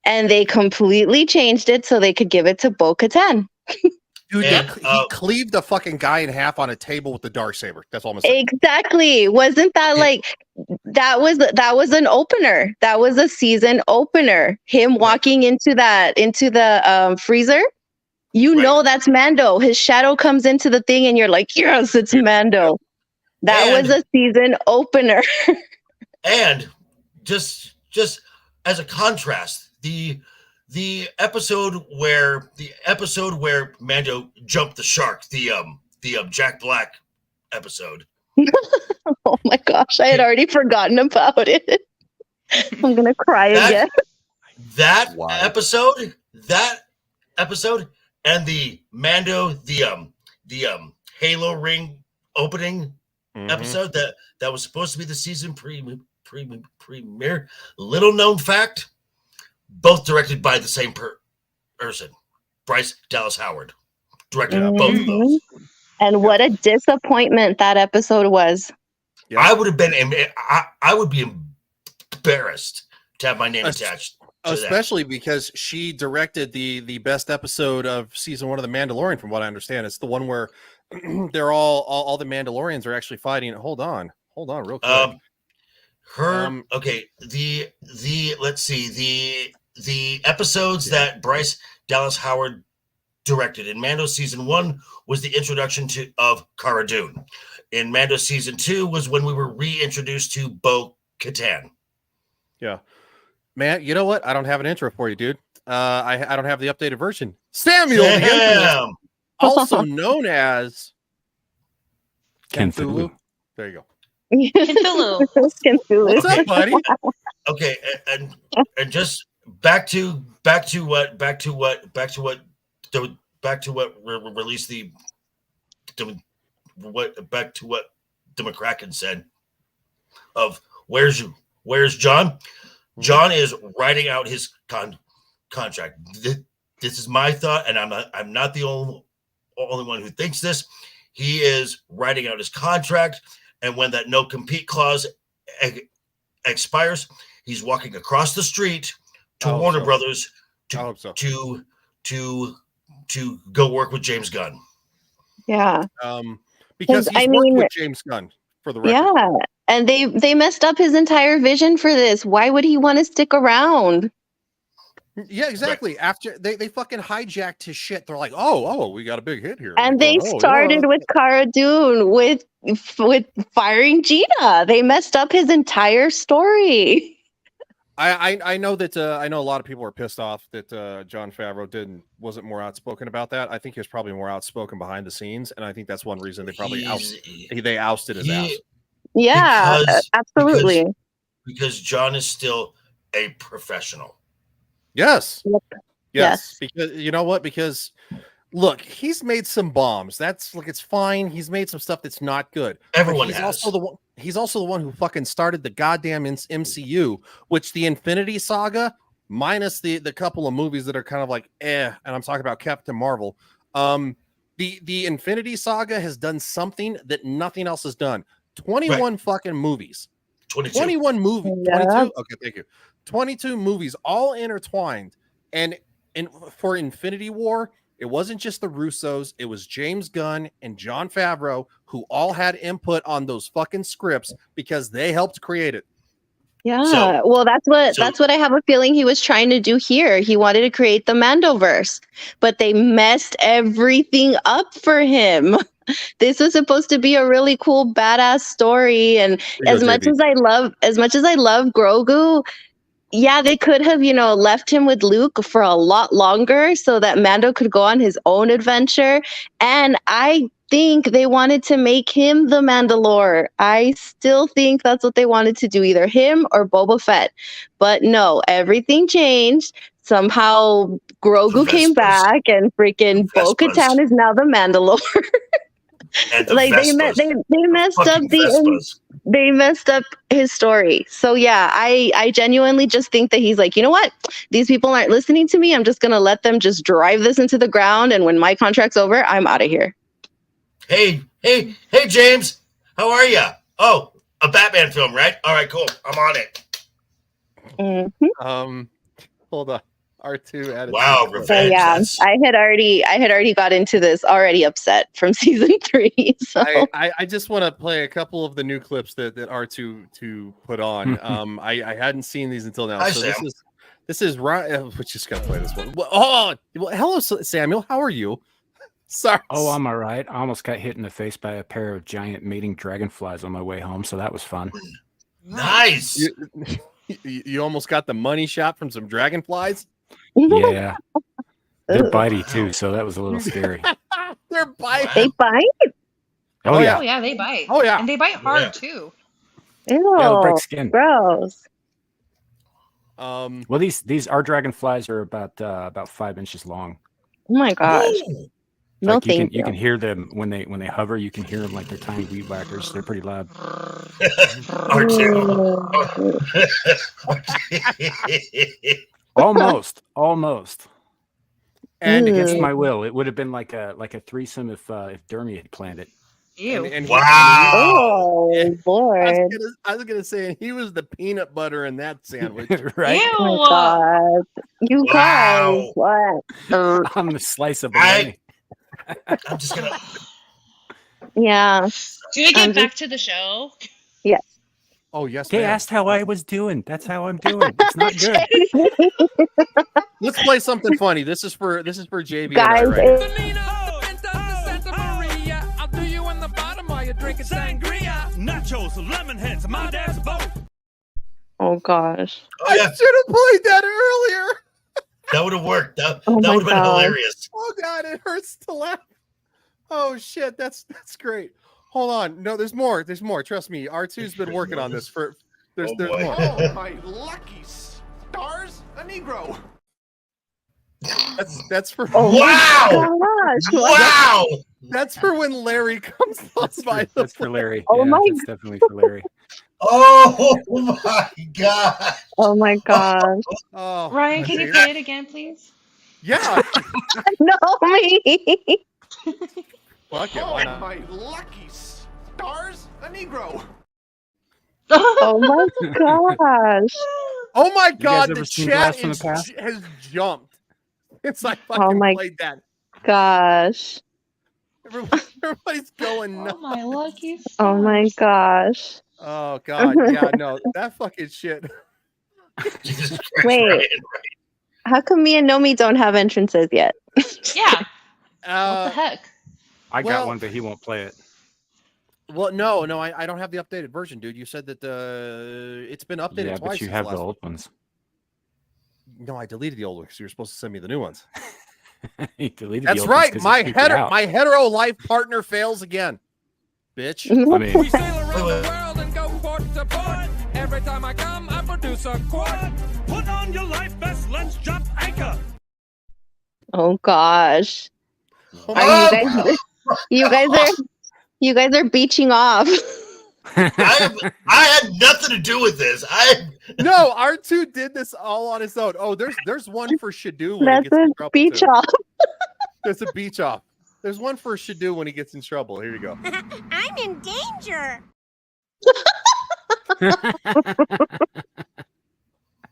and they completely changed it so they could give it to Bo-Katan. Dude, he cleaved the fucking guy in half on a table with the Darksaber. That's all I'm saying. Exactly. Wasn't that like that was an opener? That was a season opener. Him walking into the freezer. You know that's Mando. His shadow comes into the thing, and you're like, yes, it's Mando. That was a season opener. And just as a contrast, the episode where Mando jumped the shark, the Jack Black episode, Oh my gosh, I had already forgotten about it. I'm gonna cry again. That episode, and the Mando, the Halo ring opening episode that was supposed to be the season premiere. Little known fact, both directed by the same person, Bryce Dallas Howard, directed both of those. And what a disappointment that episode was. I would be embarrassed to have my name attached to especially because she directed the best episode of season 1 of The Mandalorian, from what I understand. It's the one where they're all the Mandalorians are actually fighting. Hold on real quick. Let's see, the episodes that Bryce Dallas Howard directed in Mando season 1 was the introduction of Cara Dune. In Mando season 2 was when we were reintroduced to Bo-Katan. Yeah, man. You know what? I don't have an intro for you, dude. I don't have the updated version. Samuel the Infamous, also known as Cthulhu. There you go. Cthulhu. What's up, buddy? Okay, and just back to what released back to what the McCracken said of where's John? John is writing out his contract. This is my thought, and I'm not the only one who thinks this. He is writing out his contract, and when that no compete clause expires, he's walking across the street to Warner Brothers to go work with James Gunn. Yeah. Because he's worked with James Gunn, for the record. Yeah. And they messed up his entire vision for this. Why would he want to stick around? Yeah, exactly. Right. After they fucking hijacked his shit, they're like, "Oh, we got a big hit here." And they started with Cara Dune with firing Gina. They messed up his entire story. I know that I know a lot of people are pissed off that Jon Favreau wasn't more outspoken about that. I think he was probably more outspoken behind the scenes, and I think that's one reason they probably ousted his ass. Yeah, absolutely. Because John is still a professional. Yes. Yep. Yes. Because you know what? Because look, he's made some bombs. It's fine. He's made some stuff that's not good. Everyone he's has. He's also the one who fucking started the goddamn MCU, which the Infinity Saga, minus the couple of movies that are kind of like and I'm talking about Captain Marvel. The Infinity Saga has done something that nothing else has done. 21 fucking movies. 21 movies. Yeah. 22. Okay, thank you. 22 movies all intertwined. And for Infinity War, it wasn't just the Russos, it was James Gunn and Jon Favreau who all had input on those fucking scripts because they helped create it. Yeah, well, that's what I have a feeling he was trying to do here. He wanted to create the Mandoverse, but they messed everything up for him. This was supposed to be a really cool, badass story, and as much as I love Grogu, yeah, they could have, left him with Luke for a lot longer so that Mando could go on his own adventure. And I think they wanted to make him the Mandalore. I still think that's what they wanted to do, either him or Boba Fett. But no, everything changed. Somehow Grogu came back and freaking Bo-Katan is now the Mandalore. Like they messed up his story. So yeah, I genuinely just think that he's like, you know what? These people aren't listening to me. I'm just gonna let them just drive this into the ground, and when my contract's over, I'm out of here. Hey, James, how are you? Oh, a Batman film, right? All right, cool. I'm on it. Mm-hmm. Hold on. R2 added. Wow, revenge. Yeah, I had already got into this, already upset from season 3. So I just want to play a couple of the new clips that R2 put on. I hadn't seen these until now. Hi, so Sam. this is right. We're just gonna play this one. Well, hello, Samuel. How are you? Sorry. Oh, I'm all right. I almost got hit in the face by a pair of giant mating dragonflies on my way home, so that was fun. Nice. You almost got the money shot from some dragonflies. Yeah, they're bitey too, so that was a little scary. They're biting. They bite. Oh, yeah. Oh yeah, they bite. Oh, yeah. And they bite hard Yeah. too. Ew, Yeah, they'll break skin. gross. Well, these our dragonflies are about 5 inches long. Oh my gosh. Ooh. No, Like thank you can hear them when they hover. You can hear them like they're tiny weed whackers. They're pretty loud. Almost. And against my will, it would have been like a threesome if Dermy had planned it. Ew. And Wow. Oh Lord. I was gonna say he was the peanut butter in that sandwich. Right? Ew. Oh my God. You guys, Wow. what? I'm the slice of bologna. I'm just gonna. Yeah. Do we get back to the show? Yes. Oh yes. They ma'am. asked how I was doing. That's how I'm doing. It's not good. Let's play something funny. This is for JB Guys, and I right it- here. I'll do you in the bottom while you're drinking sangria. Nachos, lemon heads, my dad's both. Oh gosh. Oh, yeah. I should have played that earlier. That would have worked. That Oh would my have been God. hilarious. Oh God, it hurts to laugh. Oh shit, that's great. Hold on. No, there's more. There's more. Trust me. R2's been working on this for. There's boy. more. Oh, my lucky stars, a Negro. That's for. Oh Wow. my gosh. Wow. That's for when Larry comes by. That's for Larry. Oh yeah, my- that's definitely for Larry. Oh my God. Oh my gosh. Oh, Ryan, can you play it again, please? Yeah. No, me. Fuck it. Why Oh, not? my lucky stars, a Negro. Oh my gosh. Oh my guys God, ever the seen chat Blast from the Past? has jumped. It's like fucking Oh my played that. gosh. Everybody's going nuts. Oh my lucky stars. Oh my gosh. Oh God, yeah, no, that fucking shit. Jesus Christ, Wait. Ryan. How come me and Nomi don't have entrances yet? Yeah. What the heck? I got Well- one, but he won't play it. Well, no, I don't have the updated version, dude. You said that it's been updated Yeah, twice. but you since have last the old week. ones. No, I deleted the old ones. You were supposed to send me the new ones. He deleted the That's old ones right. 'cause My he freaked it out. my hetero life partner fails again, bitch. I mean, We sail around the world and go port to port. Every time I come, I produce a quart. Put on your life vest, let's jump anchor. Oh gosh. Oh, You guys are beaching off. I had nothing to do with this. No, R2 did this all on his own. Oh, there's one for Shadu when That's he gets in a trouble. beach too. off. There's a beach off. There's one for Shadu when he gets in trouble. Here you go. I'm in danger.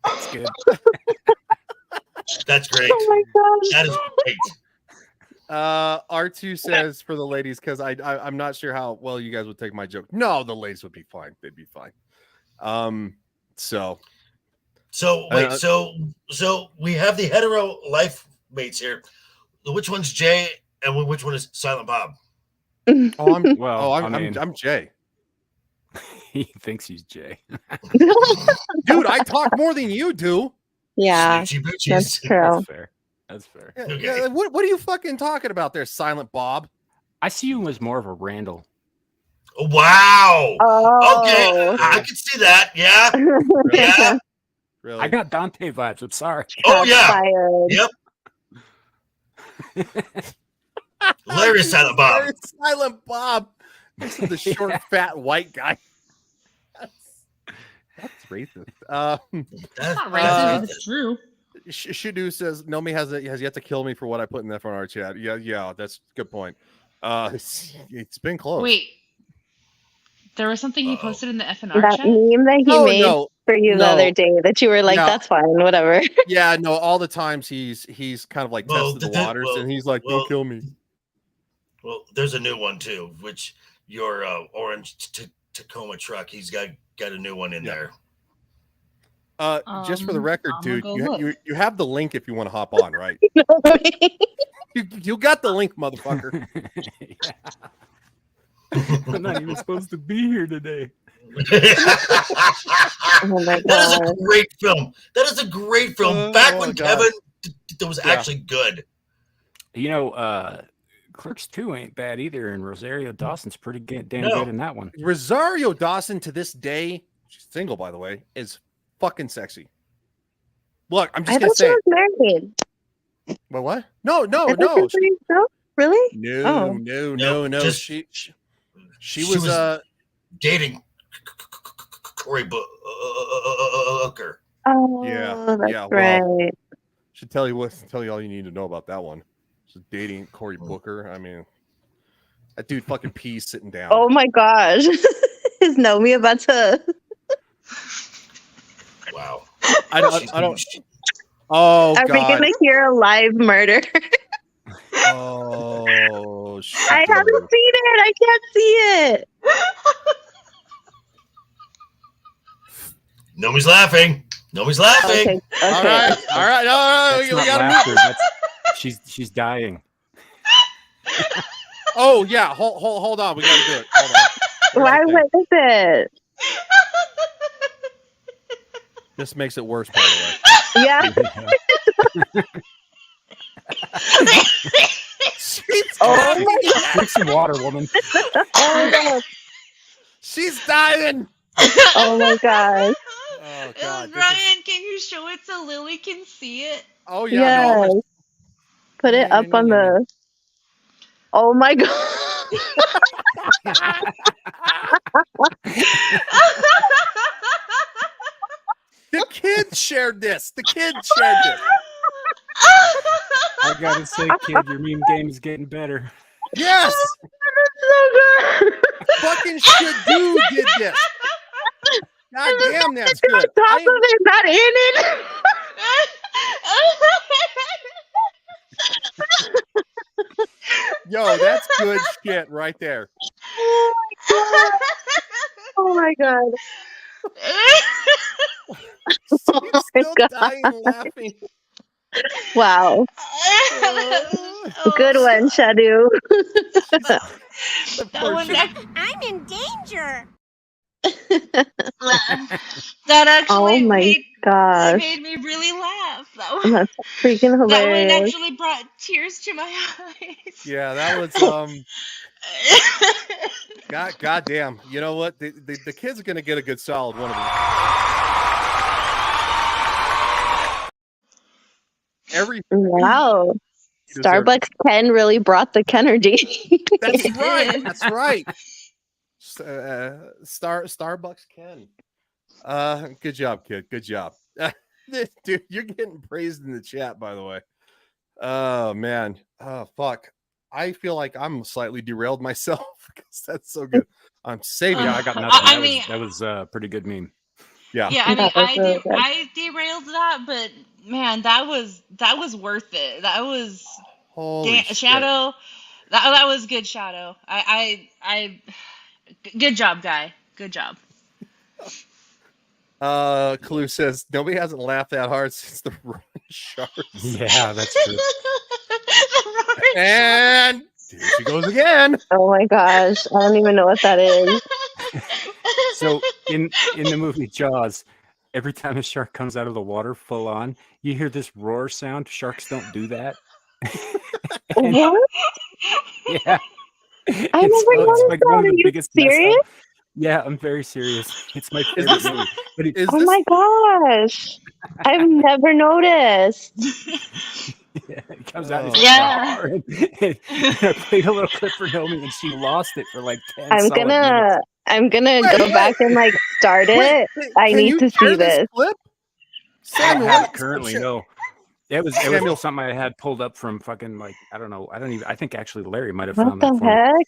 that's good. That's great. Oh my gosh. That is great. R2 says for the ladies, because I'm not sure how well you guys would take my joke. No, the ladies would be fine. They'd be fine. So wait, so we have the hetero life mates here. Which one's Jay and which one is Silent Bob? Oh, I'm Well, I'm Jay. He thinks he's Jay. Dude, I talk more than you do. Yeah, Snoochie boochies. that's true. That's fair. That's fair. Yeah, Okay. yeah, what are you fucking talking about there, Silent Bob? I see you as more of a Randall. Wow. Oh. Okay, I can see that. Yeah. Yeah. Really? I got Dante vibes. I'm sorry. Oh yeah. Fired. Yep. Hilarious Silent Bob. Hilarious Silent Bob. This is the short, fat, white guy. That's racist. That's Not racist. It's true. Shadu says Nomi has yet to kill me for what I put in that front of our chat. Yeah, that's a good point. It's been close. Wait. There was something he posted in the FNR That chat? meme that he made for you the other day that you were like, No. that's fine, whatever. Yeah, no, all the times he's kind of like tested the waters and he's like, don't kill me. Well, there's a new one too, which your orange Tacoma truck, he's got a new one in there. Just for the record, I'm dude, gonna go you have the link if you want to hop on, right? you got the link, motherfucker. I'm not even supposed to be here today. Oh my That is a God. great film. That is a great film. Back when God. Kevin that was actually good. You know, Clerks 2 ain't bad either, and Rosario Dawson's pretty damn No. good in that one. Rosario Dawson to this day, she's single by the way, is fucking sexy. Look, I'm just I gonna thought she say. was married. But what? No. I thought she was married. No? Really? No, Oh. no. Just- She she was dating Cory Booker. Oh, yeah, that's yeah. right. Well, should tell you all you need to know about that one. She's dating Cory Booker. I mean, that dude fucking pees sitting down. Oh my gosh. Is Nomi about to? Wow. I don't. Oh Are we God. gonna hear a live murder? Oh shit. I haven't seen it. I can't see it. Nomi's laughing. Nomi's laughing. Okay. All right. No, That's we not gotta laughter. move. She's dying. Oh yeah. Hold on. We gotta do it. Hold on. Why? What is it? This makes it worse, by the way. Yeah. Oh my God. Drink some water, woman. Oh my God. She's dying. Oh my God. Oh God. Brian, can you show it so Lily can see it? Oh yeah. Yes. No, Put it up on the. Oh my God. the kids shared this. The kids shared this. I gotta say, kid, your meme game is getting better. Yes. That's so good. Fucking shit, dude did this. God damn, that's good. On top of it, not in it. Yo, that's good shit right there. Oh my God. She's Oh my still God. dying laughing. Wow. Good one, Shadu. I'm in danger. That actually Oh my made gosh. made me really laugh. That one, That's freaking that one hilarious. actually brought tears to my eyes. Yeah, that was God damn. You know what? The kids are gonna get a good solid one of these. Wow. You deserve Starbucks Ken really brought the Kenergy. That's right. That's right. Starbucks Ken. Good job, kid. Good job. Dude, you're getting praised in the chat, by the way. Oh man. Oh fuck. I feel like I'm slightly derailed myself because that's so good. I'm saving. Yeah, I got nothing. I That mean- that was a pretty good meme. Yeah. Yeah, I mean, That was really good. I derailed that, but man, that was worth it. That was Holy shit. Shadow. That was good, Shadow. I good job, guy. Good job. Clue says nobody hasn't laughed that hard since the Roaring Sharks. Yeah, that's true. And here she goes again. Oh my gosh. I don't even know what that is. So in the movie Jaws, every time a shark comes out of the water full on, you hear this roar sound. Sharks don't do that. What? Yeah. I never noticed that. Are you mess serious? up. Yeah, I'm very serious. It's my favorite movie. But it, Oh my gosh. I've never noticed. it comes out. Yeah. And I played a little clip for Nomi, and she lost it for like 10 I'm solid minutes. gonna go back and like start it. I Can need you to share see this. clip? I don't Samuel, have it currently, no. It was Samuel. something I had pulled up from fucking like I don't know. I think actually Larry might have What found that the for me. heck?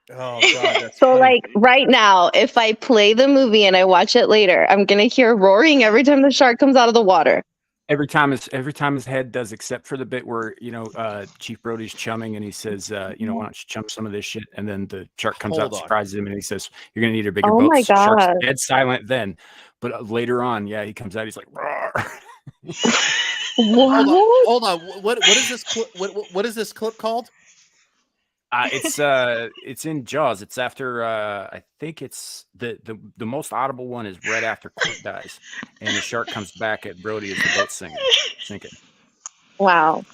Oh god, that's So funny. like right now, if I play the movie and I watch it later, I'm gonna hear roaring every time the shark comes out of the water. Every time his head does, except for the bit where Chief Brody's chumming and he says, why don't you chum some of this shit? And then the shark comes Hold out, on. surprises him, and he says, "You're gonna need a bigger Oh boat." my So Shark's God. dead silent then, but later on, yeah, he comes out, he's like, "Roar." What? Hold on. What is this clip? What is this clip called? It's in Jaws. It's after I think it's the most audible one is right after Quick dies, and the shark comes back at Brody as the boat's sinking. Wow.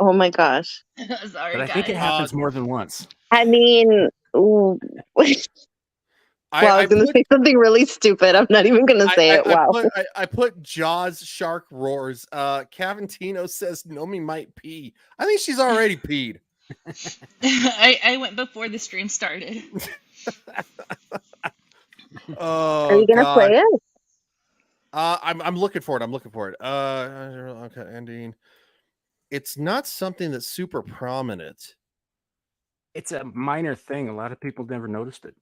Oh my gosh. Sorry, But I think it guys. happens more than once. I mean, ooh. I was going to say something really stupid. I'm not even going to say it. Wow. I put Jaws shark roars. Cavantino says Nomi might pee. I think she's already peed. I went before the stream started. Oh, Are you going to play it? I'm looking for it. Okay, ending. It's not something that's super prominent. It's a minor thing. A lot of people never noticed it.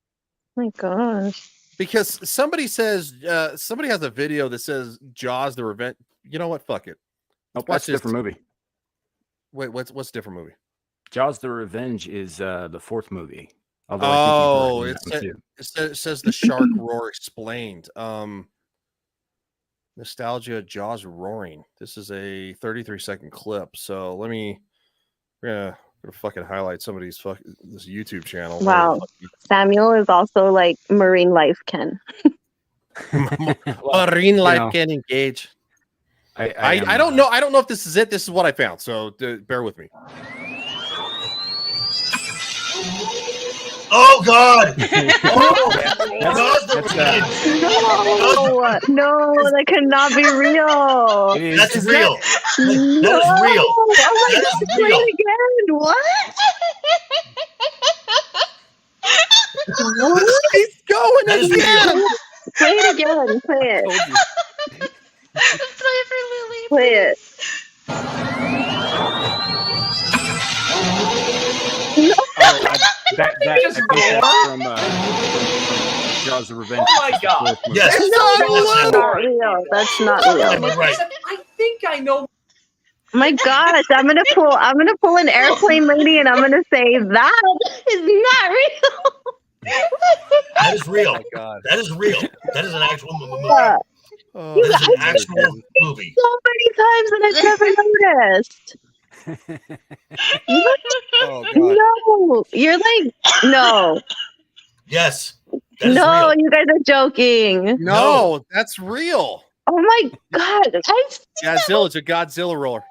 Oh my gosh. Because somebody says somebody has a video that says Jaws the Revenge. You know what? Fuck it. Nope, that's a different movie. Wait, what's a different movie? Jaws the Revenge is the fourth movie. Although it says the shark roar explained. Nostalgia Jaws roaring. This is a 33-second clip. So we're gonna fucking highlight somebody's this YouTube channel. Wow. Samuel is also like marine life Ken. Marine life can engage. I don't know. I don't know if this is it. This is what I found. So bear with me. Oh God! No, that cannot be real. That's real. That is real. Oh my That God, is play real. it again. What? He's going That is again. Play it again. Play it. Play for Lily. Play it. I think that's from Jaws the Revenge. Oh my God. Yes. That's not real. That's not real. Right. I think I know. My gosh, I'm gonna pull an airplane lady and I'm gonna say that is not real. That is real. Oh my God. That is real. That is an actual movie. Yeah. Oh, That is an actual movie. So many times and I've never noticed. Oh, God. No, you're like no. Yes. That is No, real. you guys are joking. No, that's real. Oh my God, Godzilla, it's a Godzilla roller.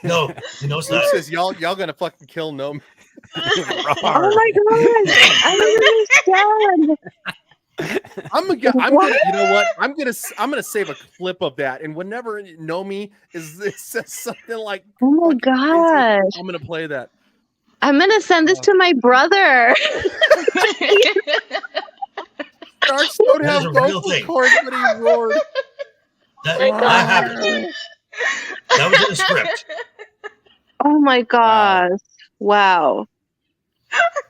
No, you know it's Who not. says y'all gonna fucking kill Nomi? Oh my God, I don't understand. I'm gonna, you know what? I'm gonna save a clip of that, and whenever Nomi says something like, Oh my gosh, I'm gonna play that. I'm gonna send this to my brother. Sharks don't That is have a real vocal thing. cords, but he roared. That happened. That was in the script. Oh my gosh, wow.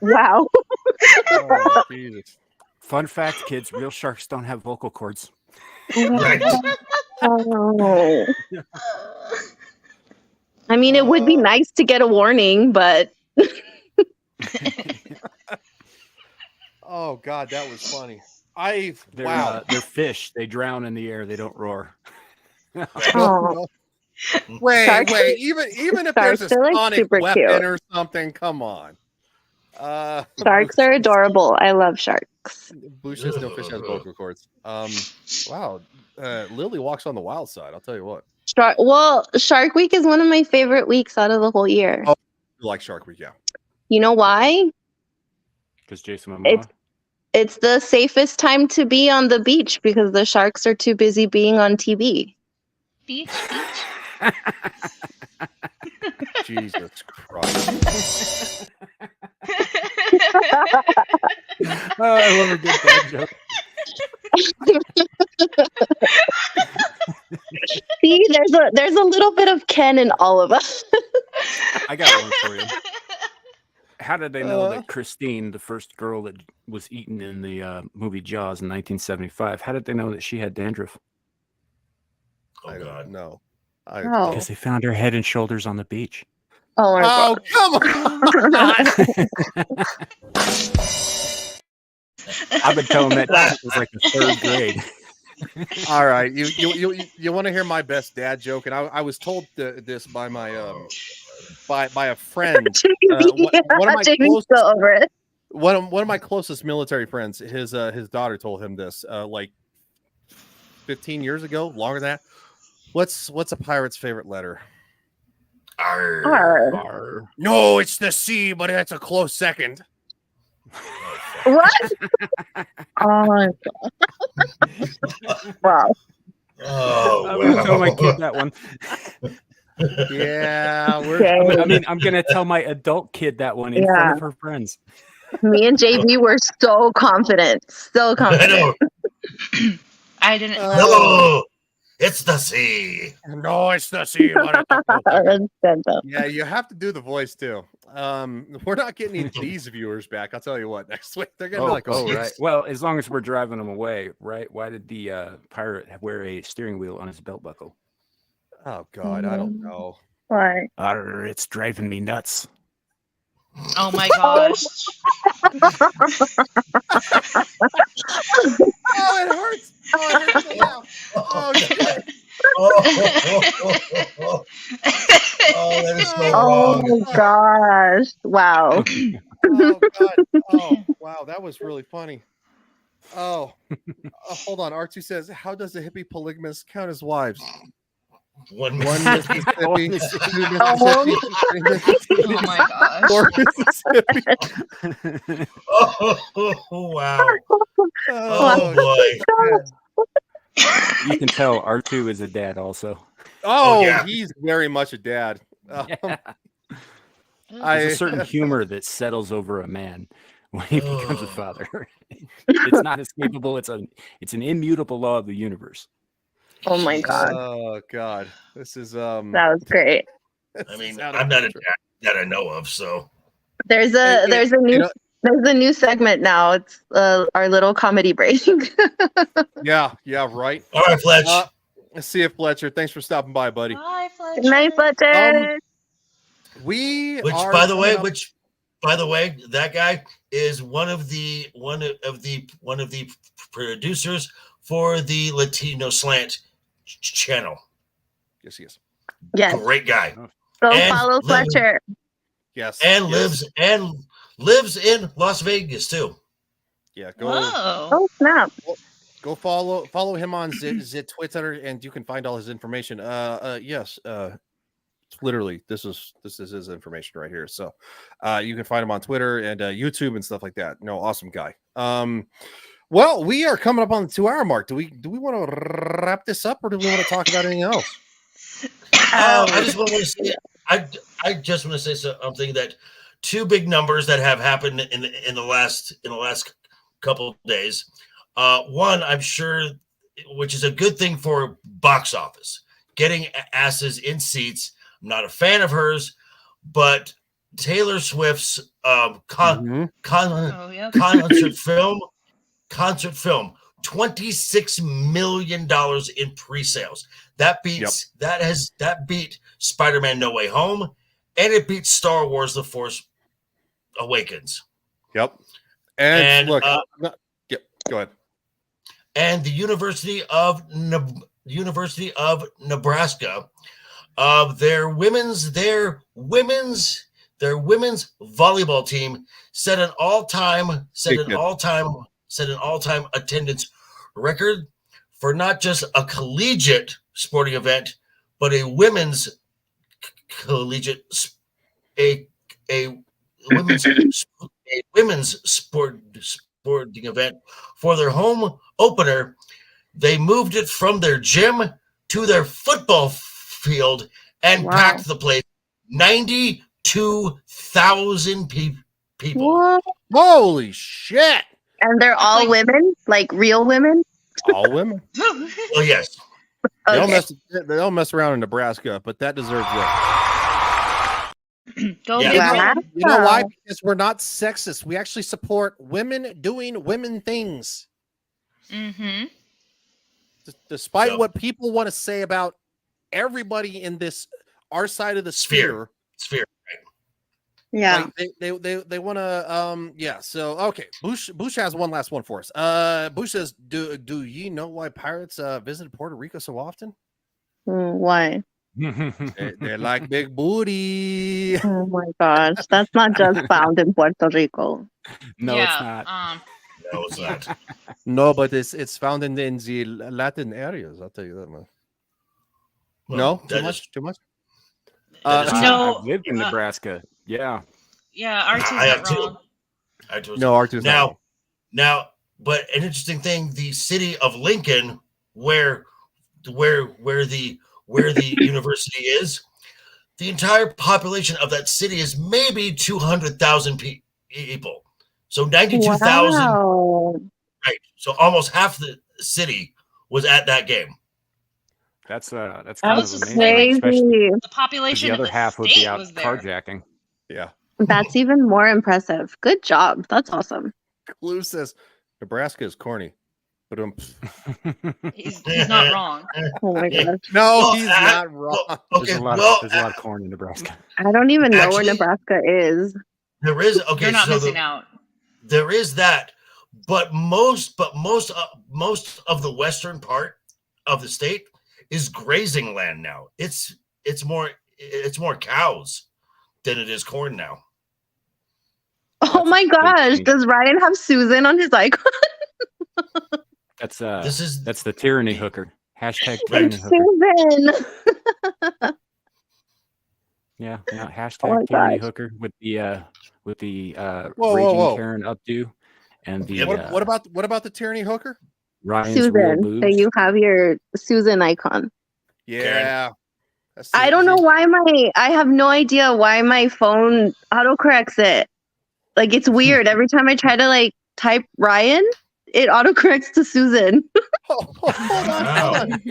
Oh, Jesus. Fun fact, kids: real sharks don't have vocal cords. Right. Oh. I mean, it would be nice to get a warning, but Oh God, that was funny. They're fish. They drown in the air. They don't roar. oh. Wait, Sharks- even if there's a sharks are, like, sonic super weapon cute. or something, come on. Sharks are adorable. I love sharks. Bush says no fish has vocal cords. Wow. Lily walks on the wild side. I'll tell you what. Shark Week is one of my favorite weeks out of the whole year. Oh, you like Shark Week, yeah. You know why? Because Jason Momoa. It's the safest time to be on the beach because the sharks are too busy being on TV. Beach. Jesus Christ. Oh, I love a good dad joke. See, there's a little bit of Ken in all of us. I got one for you. How did they know that Christine, the first girl that was eaten in the movie Jaws in 1975, how did they know that she had dandruff? Oh God, no. Because they found her head and shoulders on the beach. Oh, my come on! I've been telling that since it was like the third grade. All right, you want to hear my best dad joke? And I was told this by my by a friend. One of my closest military friends. His daughter told him this like 15 years ago, longer than that. What's a pirate's favorite letter? Arr. No, it's the C, but that's a close second. What? Oh my god! Wow. Oh, I'm gonna tell my kid that one. Yeah, I'm gonna tell my adult kid that one in front of her friends. Me and JB were so confident. So confident. I didn't. No, it's the C. No, it's the C. Yeah, you have to do the voice too. We're not getting these viewers back. I'll tell you what. Next week they're gonna be like, "Oh, right." Well, as long as we're driving them away, right? Why did the pirate wear a steering wheel on his belt buckle? Oh God, I don't know. Why? It's driving me nuts. Oh my gosh. Oh, it hurts. Oh, it hurts to laugh. Oh shit. That is so Oh wrong. my gosh! Wow. Oh God. Oh wow, that was really funny. Oh, hold on. R2 says, "How does a hippie polygamist count as wives?" One Mississippi, Oh. two Mississippi, three Mississippi, Oh my gosh. 4 Mississippi. Oh wow. Oh boy. You can tell R2 is a dad also. Oh, yeah. he's very much a dad. There's a certain humor that settles over a man when he becomes a father. It's not escapable. It's an immutable law of the universe. Oh my god. Oh God. This is That was great. I mean, I'm not a dad that I know of, so There's a new segment now. It's our little comedy break. yeah, right. All right, Fletch. Let's see if Fletcher. Thanks for stopping by, buddy. Bye, Fletcher. Good night, Fletcher. By the way, that guy is one of the producers for the Latino Slant channel. Yes, he is. Yes. Great guy. Go And follow Fletcher. Yes. And yes. lives in Las Vegas too. Yeah, go. Oh snap. Go follow him on Zit Twitter, and you can find all his information. Yes. Literally, this is his information right here. So, you can find him on Twitter and YouTube and stuff like that. No, awesome guy. Well, we are coming up on the 2-hour mark. Do we want to wrap this up, or do we want to talk about anything else? I just want to say, I just want to say something that two big numbers that have happened in the last couple of days. One, I'm sure, which is a good thing for box office, getting asses in seats. I'm not a fan of hers, but Taylor Swift's concert film, $26 million in pre-sales. That beat Spider-Man No Way Home, and it beats Star Wars The Force Awakens. Yep. And look, go ahead. And the University of Nebraska, their women's volleyball team set an all-time attendance record for not just a collegiate sporting event, but a women's collegiate sporting event. For their home opener, they moved it from their gym to their football field and packed the place. 92,000 people. What? Holy shit! And they're all women, like real women. All women. Oh yes. They don't mess around in Nebraska, but that deserves it. Go You know why? Because we're not sexist. We actually support women doing women things. Mm-hmm. Despite what people want to say about everybody in our side of the sphere. Yeah. Like they want to so okay. Bush has one last one for us. Bush says, do ye know why pirates visit Puerto Rico so often? Why? They like big booty. Oh my gosh, that's not just found in Puerto Rico. No, it's not. No, it's not. No, but it's found in the Latin areas. I'll tell you that, man. Well, No, too much. No, I've lived in Nebraska. Yeah. Yeah, R2's I have not too. wrong. No, R2's not wrong. Now, but an interesting thing: the city of Lincoln, where the university is, the entire population of that city is maybe 200,000 people. So 92,000. Wow. Right. So almost half the city was at that game. That's kind was of just amazing, especially The population the of other the half would be state out was there. carjacking. Yeah. That's even more impressive. Good job. That's awesome. Clue says Nebraska is corny. But he's not wrong. Oh my gosh. No, he's not wrong. There's a lot of corn in Nebraska. I don't even know Actually, where Nebraska is. There is You're not missing out. There is that, but most of the western part of the state is grazing land now. It's more cows than it is corn now. Oh my gosh. Does Ryan have Susan on his icon? That's that's the tyranny hooker. Hashtag tyranny It's hooker. Susan. Yeah, Oh hashtag my tyranny gosh. hooker with the raging whoa. Karen updo and the what about the tyranny hooker? Ryan's real Susan. boobs. So you have your Susan icon. Yeah. I don't know why I have no idea why my phone autocorrects it. Like it's weird. Every time I try to type Ryan, it autocorrects to Susan. Hold on.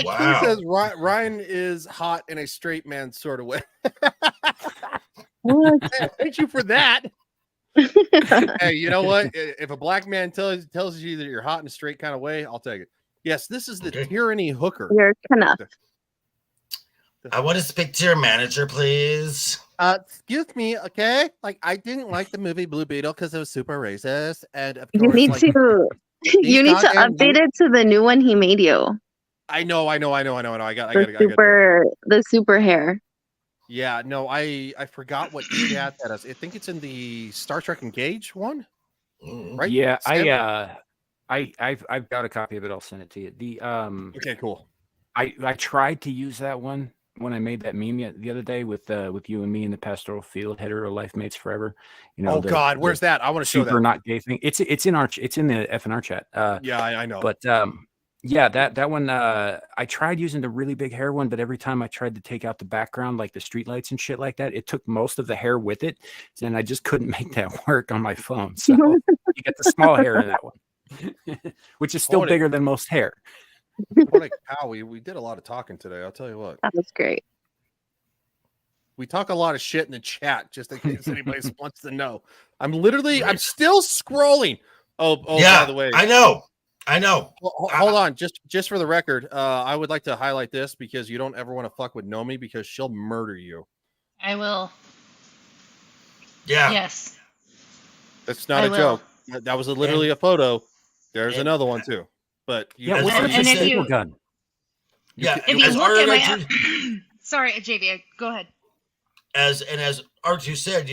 Wow. Clue says Ryan is hot in a straight man sort of way. What? Thank you for that. Hey, you know what? If a black man tells you that you're hot in a straight kind of way, I'll take it. Yes, this is the tyranny hooker. You're enough. I want to speak to your manager, please. Excuse me, okay? I didn't like the movie Blue Beetle because it was super racist, and of You course, need to you need to update it to the new one he made you. I know. I got The super hair. Yeah, no, I forgot what chat that is. I think it's in the Star Trek Engage one, right? Yeah, Sam? I've got a copy of it. I'll send it to you. Okay, cool. I tried to use that one when I made that meme the other day with you and me in the pastoral field header of Life Mates Forever. You know, God, where's that? I want to show that. Super not gay thing. It's in the FNR chat. Yeah, I know. But yeah, that one I tried using the really big hair one, but every time I tried to take out the background, like the streetlights and shit like that, it took most of the hair with it, and I just couldn't make that work on my phone. So you get the small hair in that one, which is still bigger than most hair. What a cow. We did a lot of talking today. I'll tell you what. That was great. We talk a lot of shit in the chat, just in case anybody wants to know. I'm still scrolling. Oh yeah, by the way. I know. Well, hold on. Just for the record, I would like to highlight this because you don't ever want to fuck with Nomi because she'll murder you. I will. Yeah. Yes. That's not a joke. That was literally a photo. There's another one too. But what's the staple gun? Yeah. If you look at my sorry, JV, go ahead. As R2 said,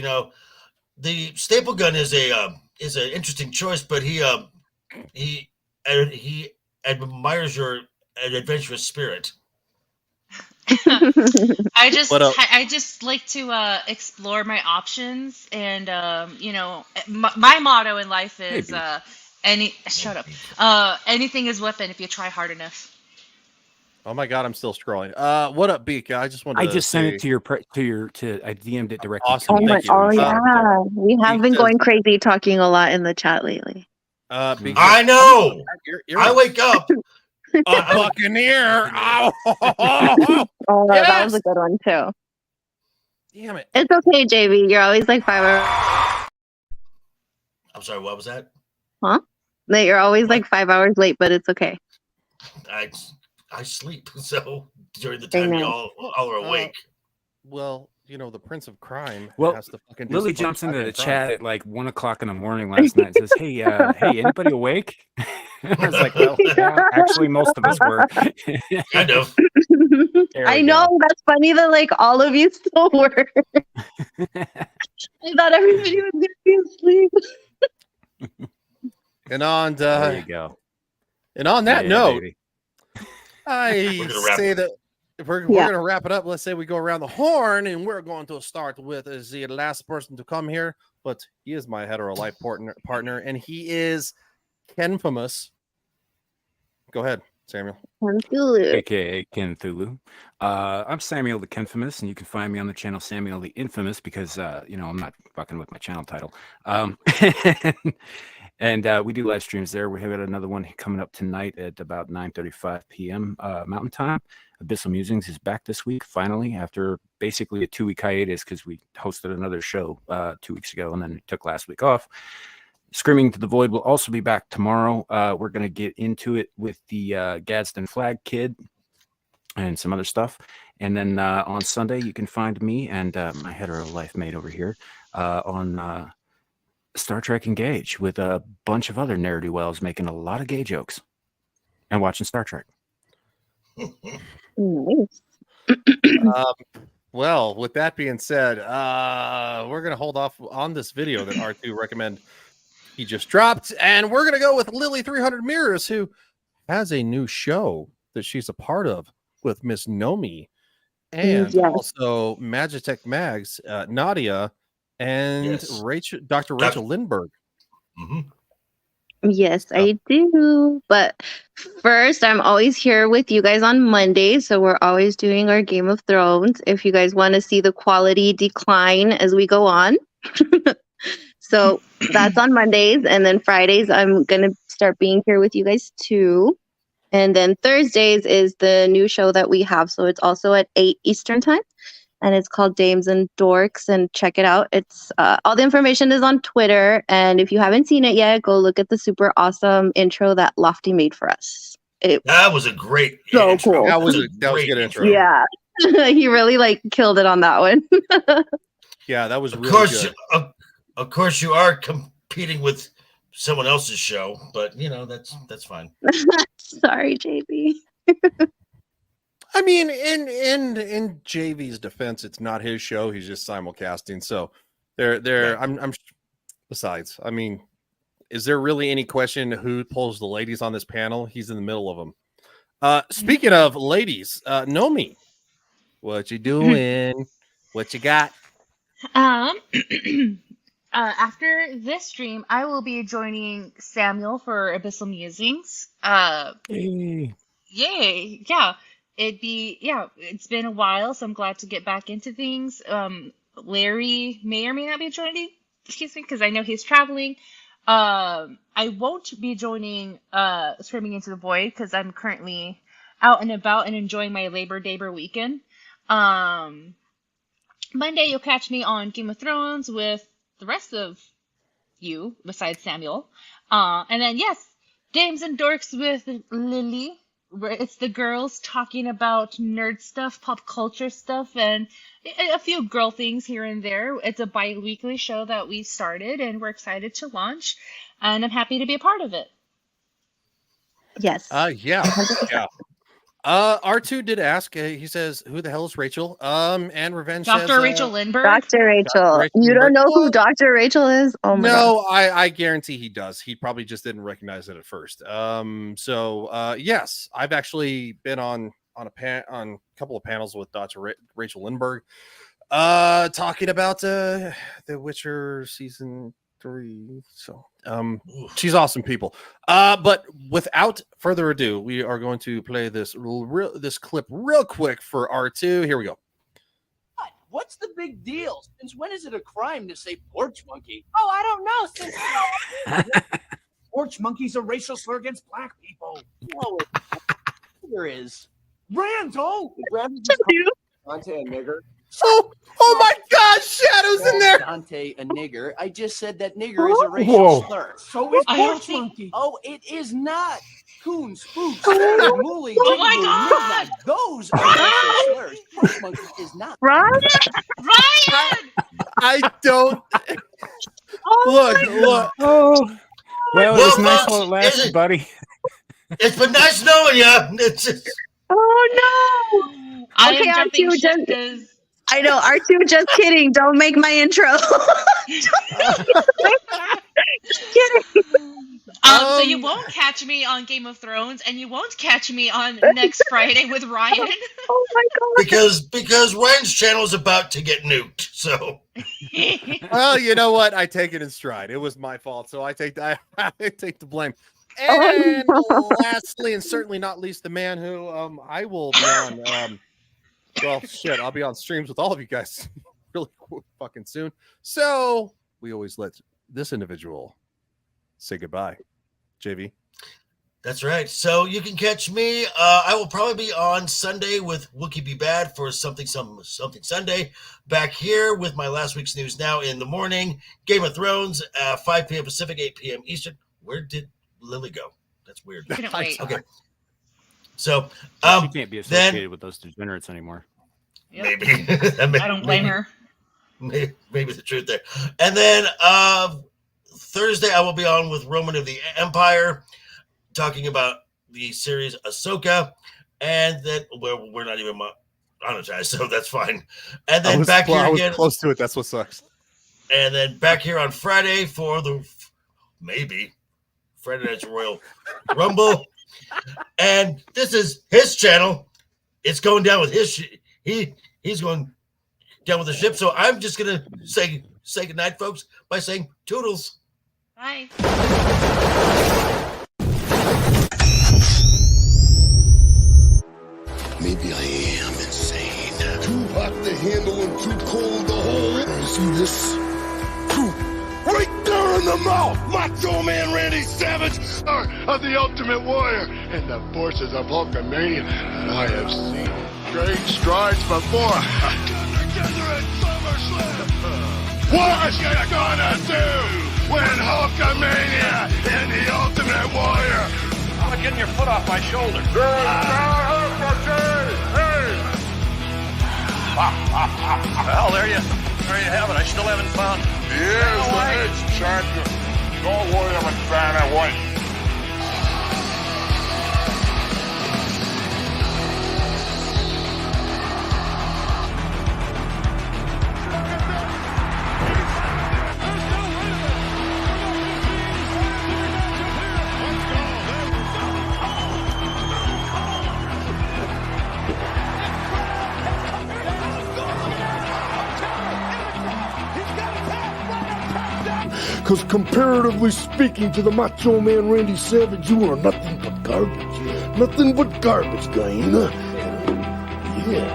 the staple gun is an interesting choice, but he admires your adventurous spirit. I just like to explore my options, and my motto in life is anything is weapon if you try hard enough. Oh my god, I'm still scrolling. What up, Beak? I just wanted. I just sent it to I DM'd it directly. Awesome. Yeah, we have been going crazy talking a lot in the chat lately. I know. I wake up. A Buccaneer. Oh, yes! That was a good one too. Damn it. It's okay, JV. You're always 5 hours. I'm sorry, what was that? Huh? That you're always 5 hours late, but it's okay. I sleep, so during the time y'all are awake. Well, the Prince of Crime has to fucking do Lily jumps into the chat at 1 o'clock in the morning last night and says, hey, anybody awake? I was like, well, yeah, actually, most of us were. Kind of. I know. That's funny that all of you still were. I thought everybody was going to be asleep. And on there you go. And on that note, baby. I say that we're going to wrap it up. Let's say we go around the horn, and we're going to start with is the last person to come here, but he is my hetero life partner, and he is Kenfamous. Go ahead, Samuel. AKA Ken Thulu. I'm Samuel the Infamous, and you can find me on the channel Samuel the Infamous because I'm not fucking with my channel title. And we do live streams there. We have got another one coming up tonight at about 9:35 p.m. Mountain Time. Abyssal Musings is back this week, finally, after basically a 2-week hiatus because we hosted another show 2 weeks ago and then took last week off. Screaming to the Void will also be back tomorrow. We're going to get into it with the Gadsden Flag Kid and some other stuff. And then on Sunday, you can find me and my hetero life mate over here on Star Trek Engage with a bunch of other ne'er-do-wells making a lot of gay jokes and watching Star Trek. Nice. Well, with that being said, we're going to hold off on this video that R2 recommend he just dropped, and we're going to go with Lily 300 Mirrors, who has a new show that she's a part of with Miss Nomi and also Magitech Mags, Nadia, and Dr. Rachel Lindbergh. Yes, I do. But first, I'm always here with you guys on Mondays. So we're always doing our Game of Thrones. If you guys want to see the quality decline as we go on. So that's on Mondays. And then Fridays, I'm going to start being here with you guys too. And then Thursdays is the new show that we have. So it's also at 8 Eastern time. And it's called Dames and Dorks, and check it out. It's all the information is on Twitter, and if you haven't seen it yet, go look at the super awesome intro that Lofty made for us. That was a great intro. Cool. That was a good intro. Yeah, he really killed it on that one. Yeah, that was really good. Of course, you are competing with someone else's show, but that's fine. Sorry, JB. I mean, in JV's defense, it's not his show. He's just simulcasting. So I'm besides, I mean, is there really any question who pulls the ladies on this panel? He's in the middle of them. Speaking of ladies, Nomi, what you doing? What you got? After this stream, I will be joining Samuel for Abyssal Musings. Yay. Yeah. It's been a while, so I'm glad to get back into things. Larry may or may not be joining, because I know he's traveling. I won't be joining Screaming Into the Void because I'm currently out and about and enjoying my Labor Day weekend. Monday, you'll catch me on Game of Thrones with the rest of you, besides Samuel. And then, yes, Dames and Dorks with Lily. It's the girls talking about nerd stuff, pop culture stuff, and a few girl things here and there. It's a bi-weekly show that we started, and we're excited to launch, and I'm happy to be a part of it. Yes. Yeah. R2 did ask. He says, "Who the hell is Rachel?" And Revenge Dr. says, Rachel Lindbergh. Dr. Rachel. You don't know who Dr. Rachel is? Oh my No, God. I guarantee he does. He probably just didn't recognize it at first. Yes, I've actually been on a couple of panels with Dr. Rachel Lindbergh, talking about The Witcher season 3. So she's awesome, people. But without further ado, we are going to play this clip real quick for R2. Here we go. What's the big deal? Since when is it a crime to say porch monkey? Oh, I don't know. Porch monkey's a racial slur against black people. No, there is. Randall! Dante a nigger. Oh my God, Shadow's in there. Dante a nigger. I just said that nigger is a racial slur. So is porch monkey. Oh, it is not. Coon, spooks, mooly, oh my God! Midnight. Those are racial slurs. Porch monkey is not. Ryan! I don't. Look. Oh, well, it was nice while it lasted, buddy. It's been nice knowing you. Oh no! Okay, R2 just. I know, R2, just kidding. Don't make my intro. Just kidding. So you won't catch me on Game of Thrones, and you won't catch me on next Friday with Ryan. Oh my god! Because Ryan's channel is about to get nuked. So, well, you know what? I take it in stride. It was my fault, so I take the blame. And lastly, and certainly not least, the man who I will be on. Well, shit, I'll be on streams with all of you guys really fucking soon. So we always let this individual say goodbye. JV. That's right. So you can catch me. I will probably be on Sunday with Wookie Be Bad for something Sunday. Back here with my last week's news now in the morning. Game of Thrones, 5 p.m. Pacific, 8 p.m. Eastern. Where did Lily go? That's weird. Okay. So she can't be associated with those degenerates anymore. Maybe. I don't blame her. Maybe the truth there. And then Thursday I will be on with Roman of the Empire, talking about the series Ashoka, and then we're not even monetized, so that's fine. And then back here again, I was close to it. That's what sucks. And then back here on Friday for the Friday Night's Royal Rumble, and this is his channel. It's going down with his he's going down with the ship. So I'm just gonna say goodnight, folks, by saying toodles. Bye. Maybe I am insane. Too hot to handle and too cold to hold. See this? Right there in the mouth! Macho Man Randy Savage of the Ultimate Warrior and the forces of Hulkamania. And I have seen great strides before. Together at SummerSlam. What you gonna do when Hulkamania and the Ultimate Warrior? I'm not getting your foot off my shoulder. Well, there you have it. I still haven't found. Here's the next champion. Don't worry, I'm a fan of white. Because comparatively speaking to the Macho Man Randy Savage, you are nothing but garbage. Nothing but garbage, Guyana. Yeah.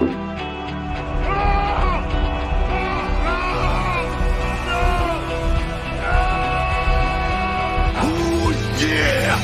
Oh, yeah!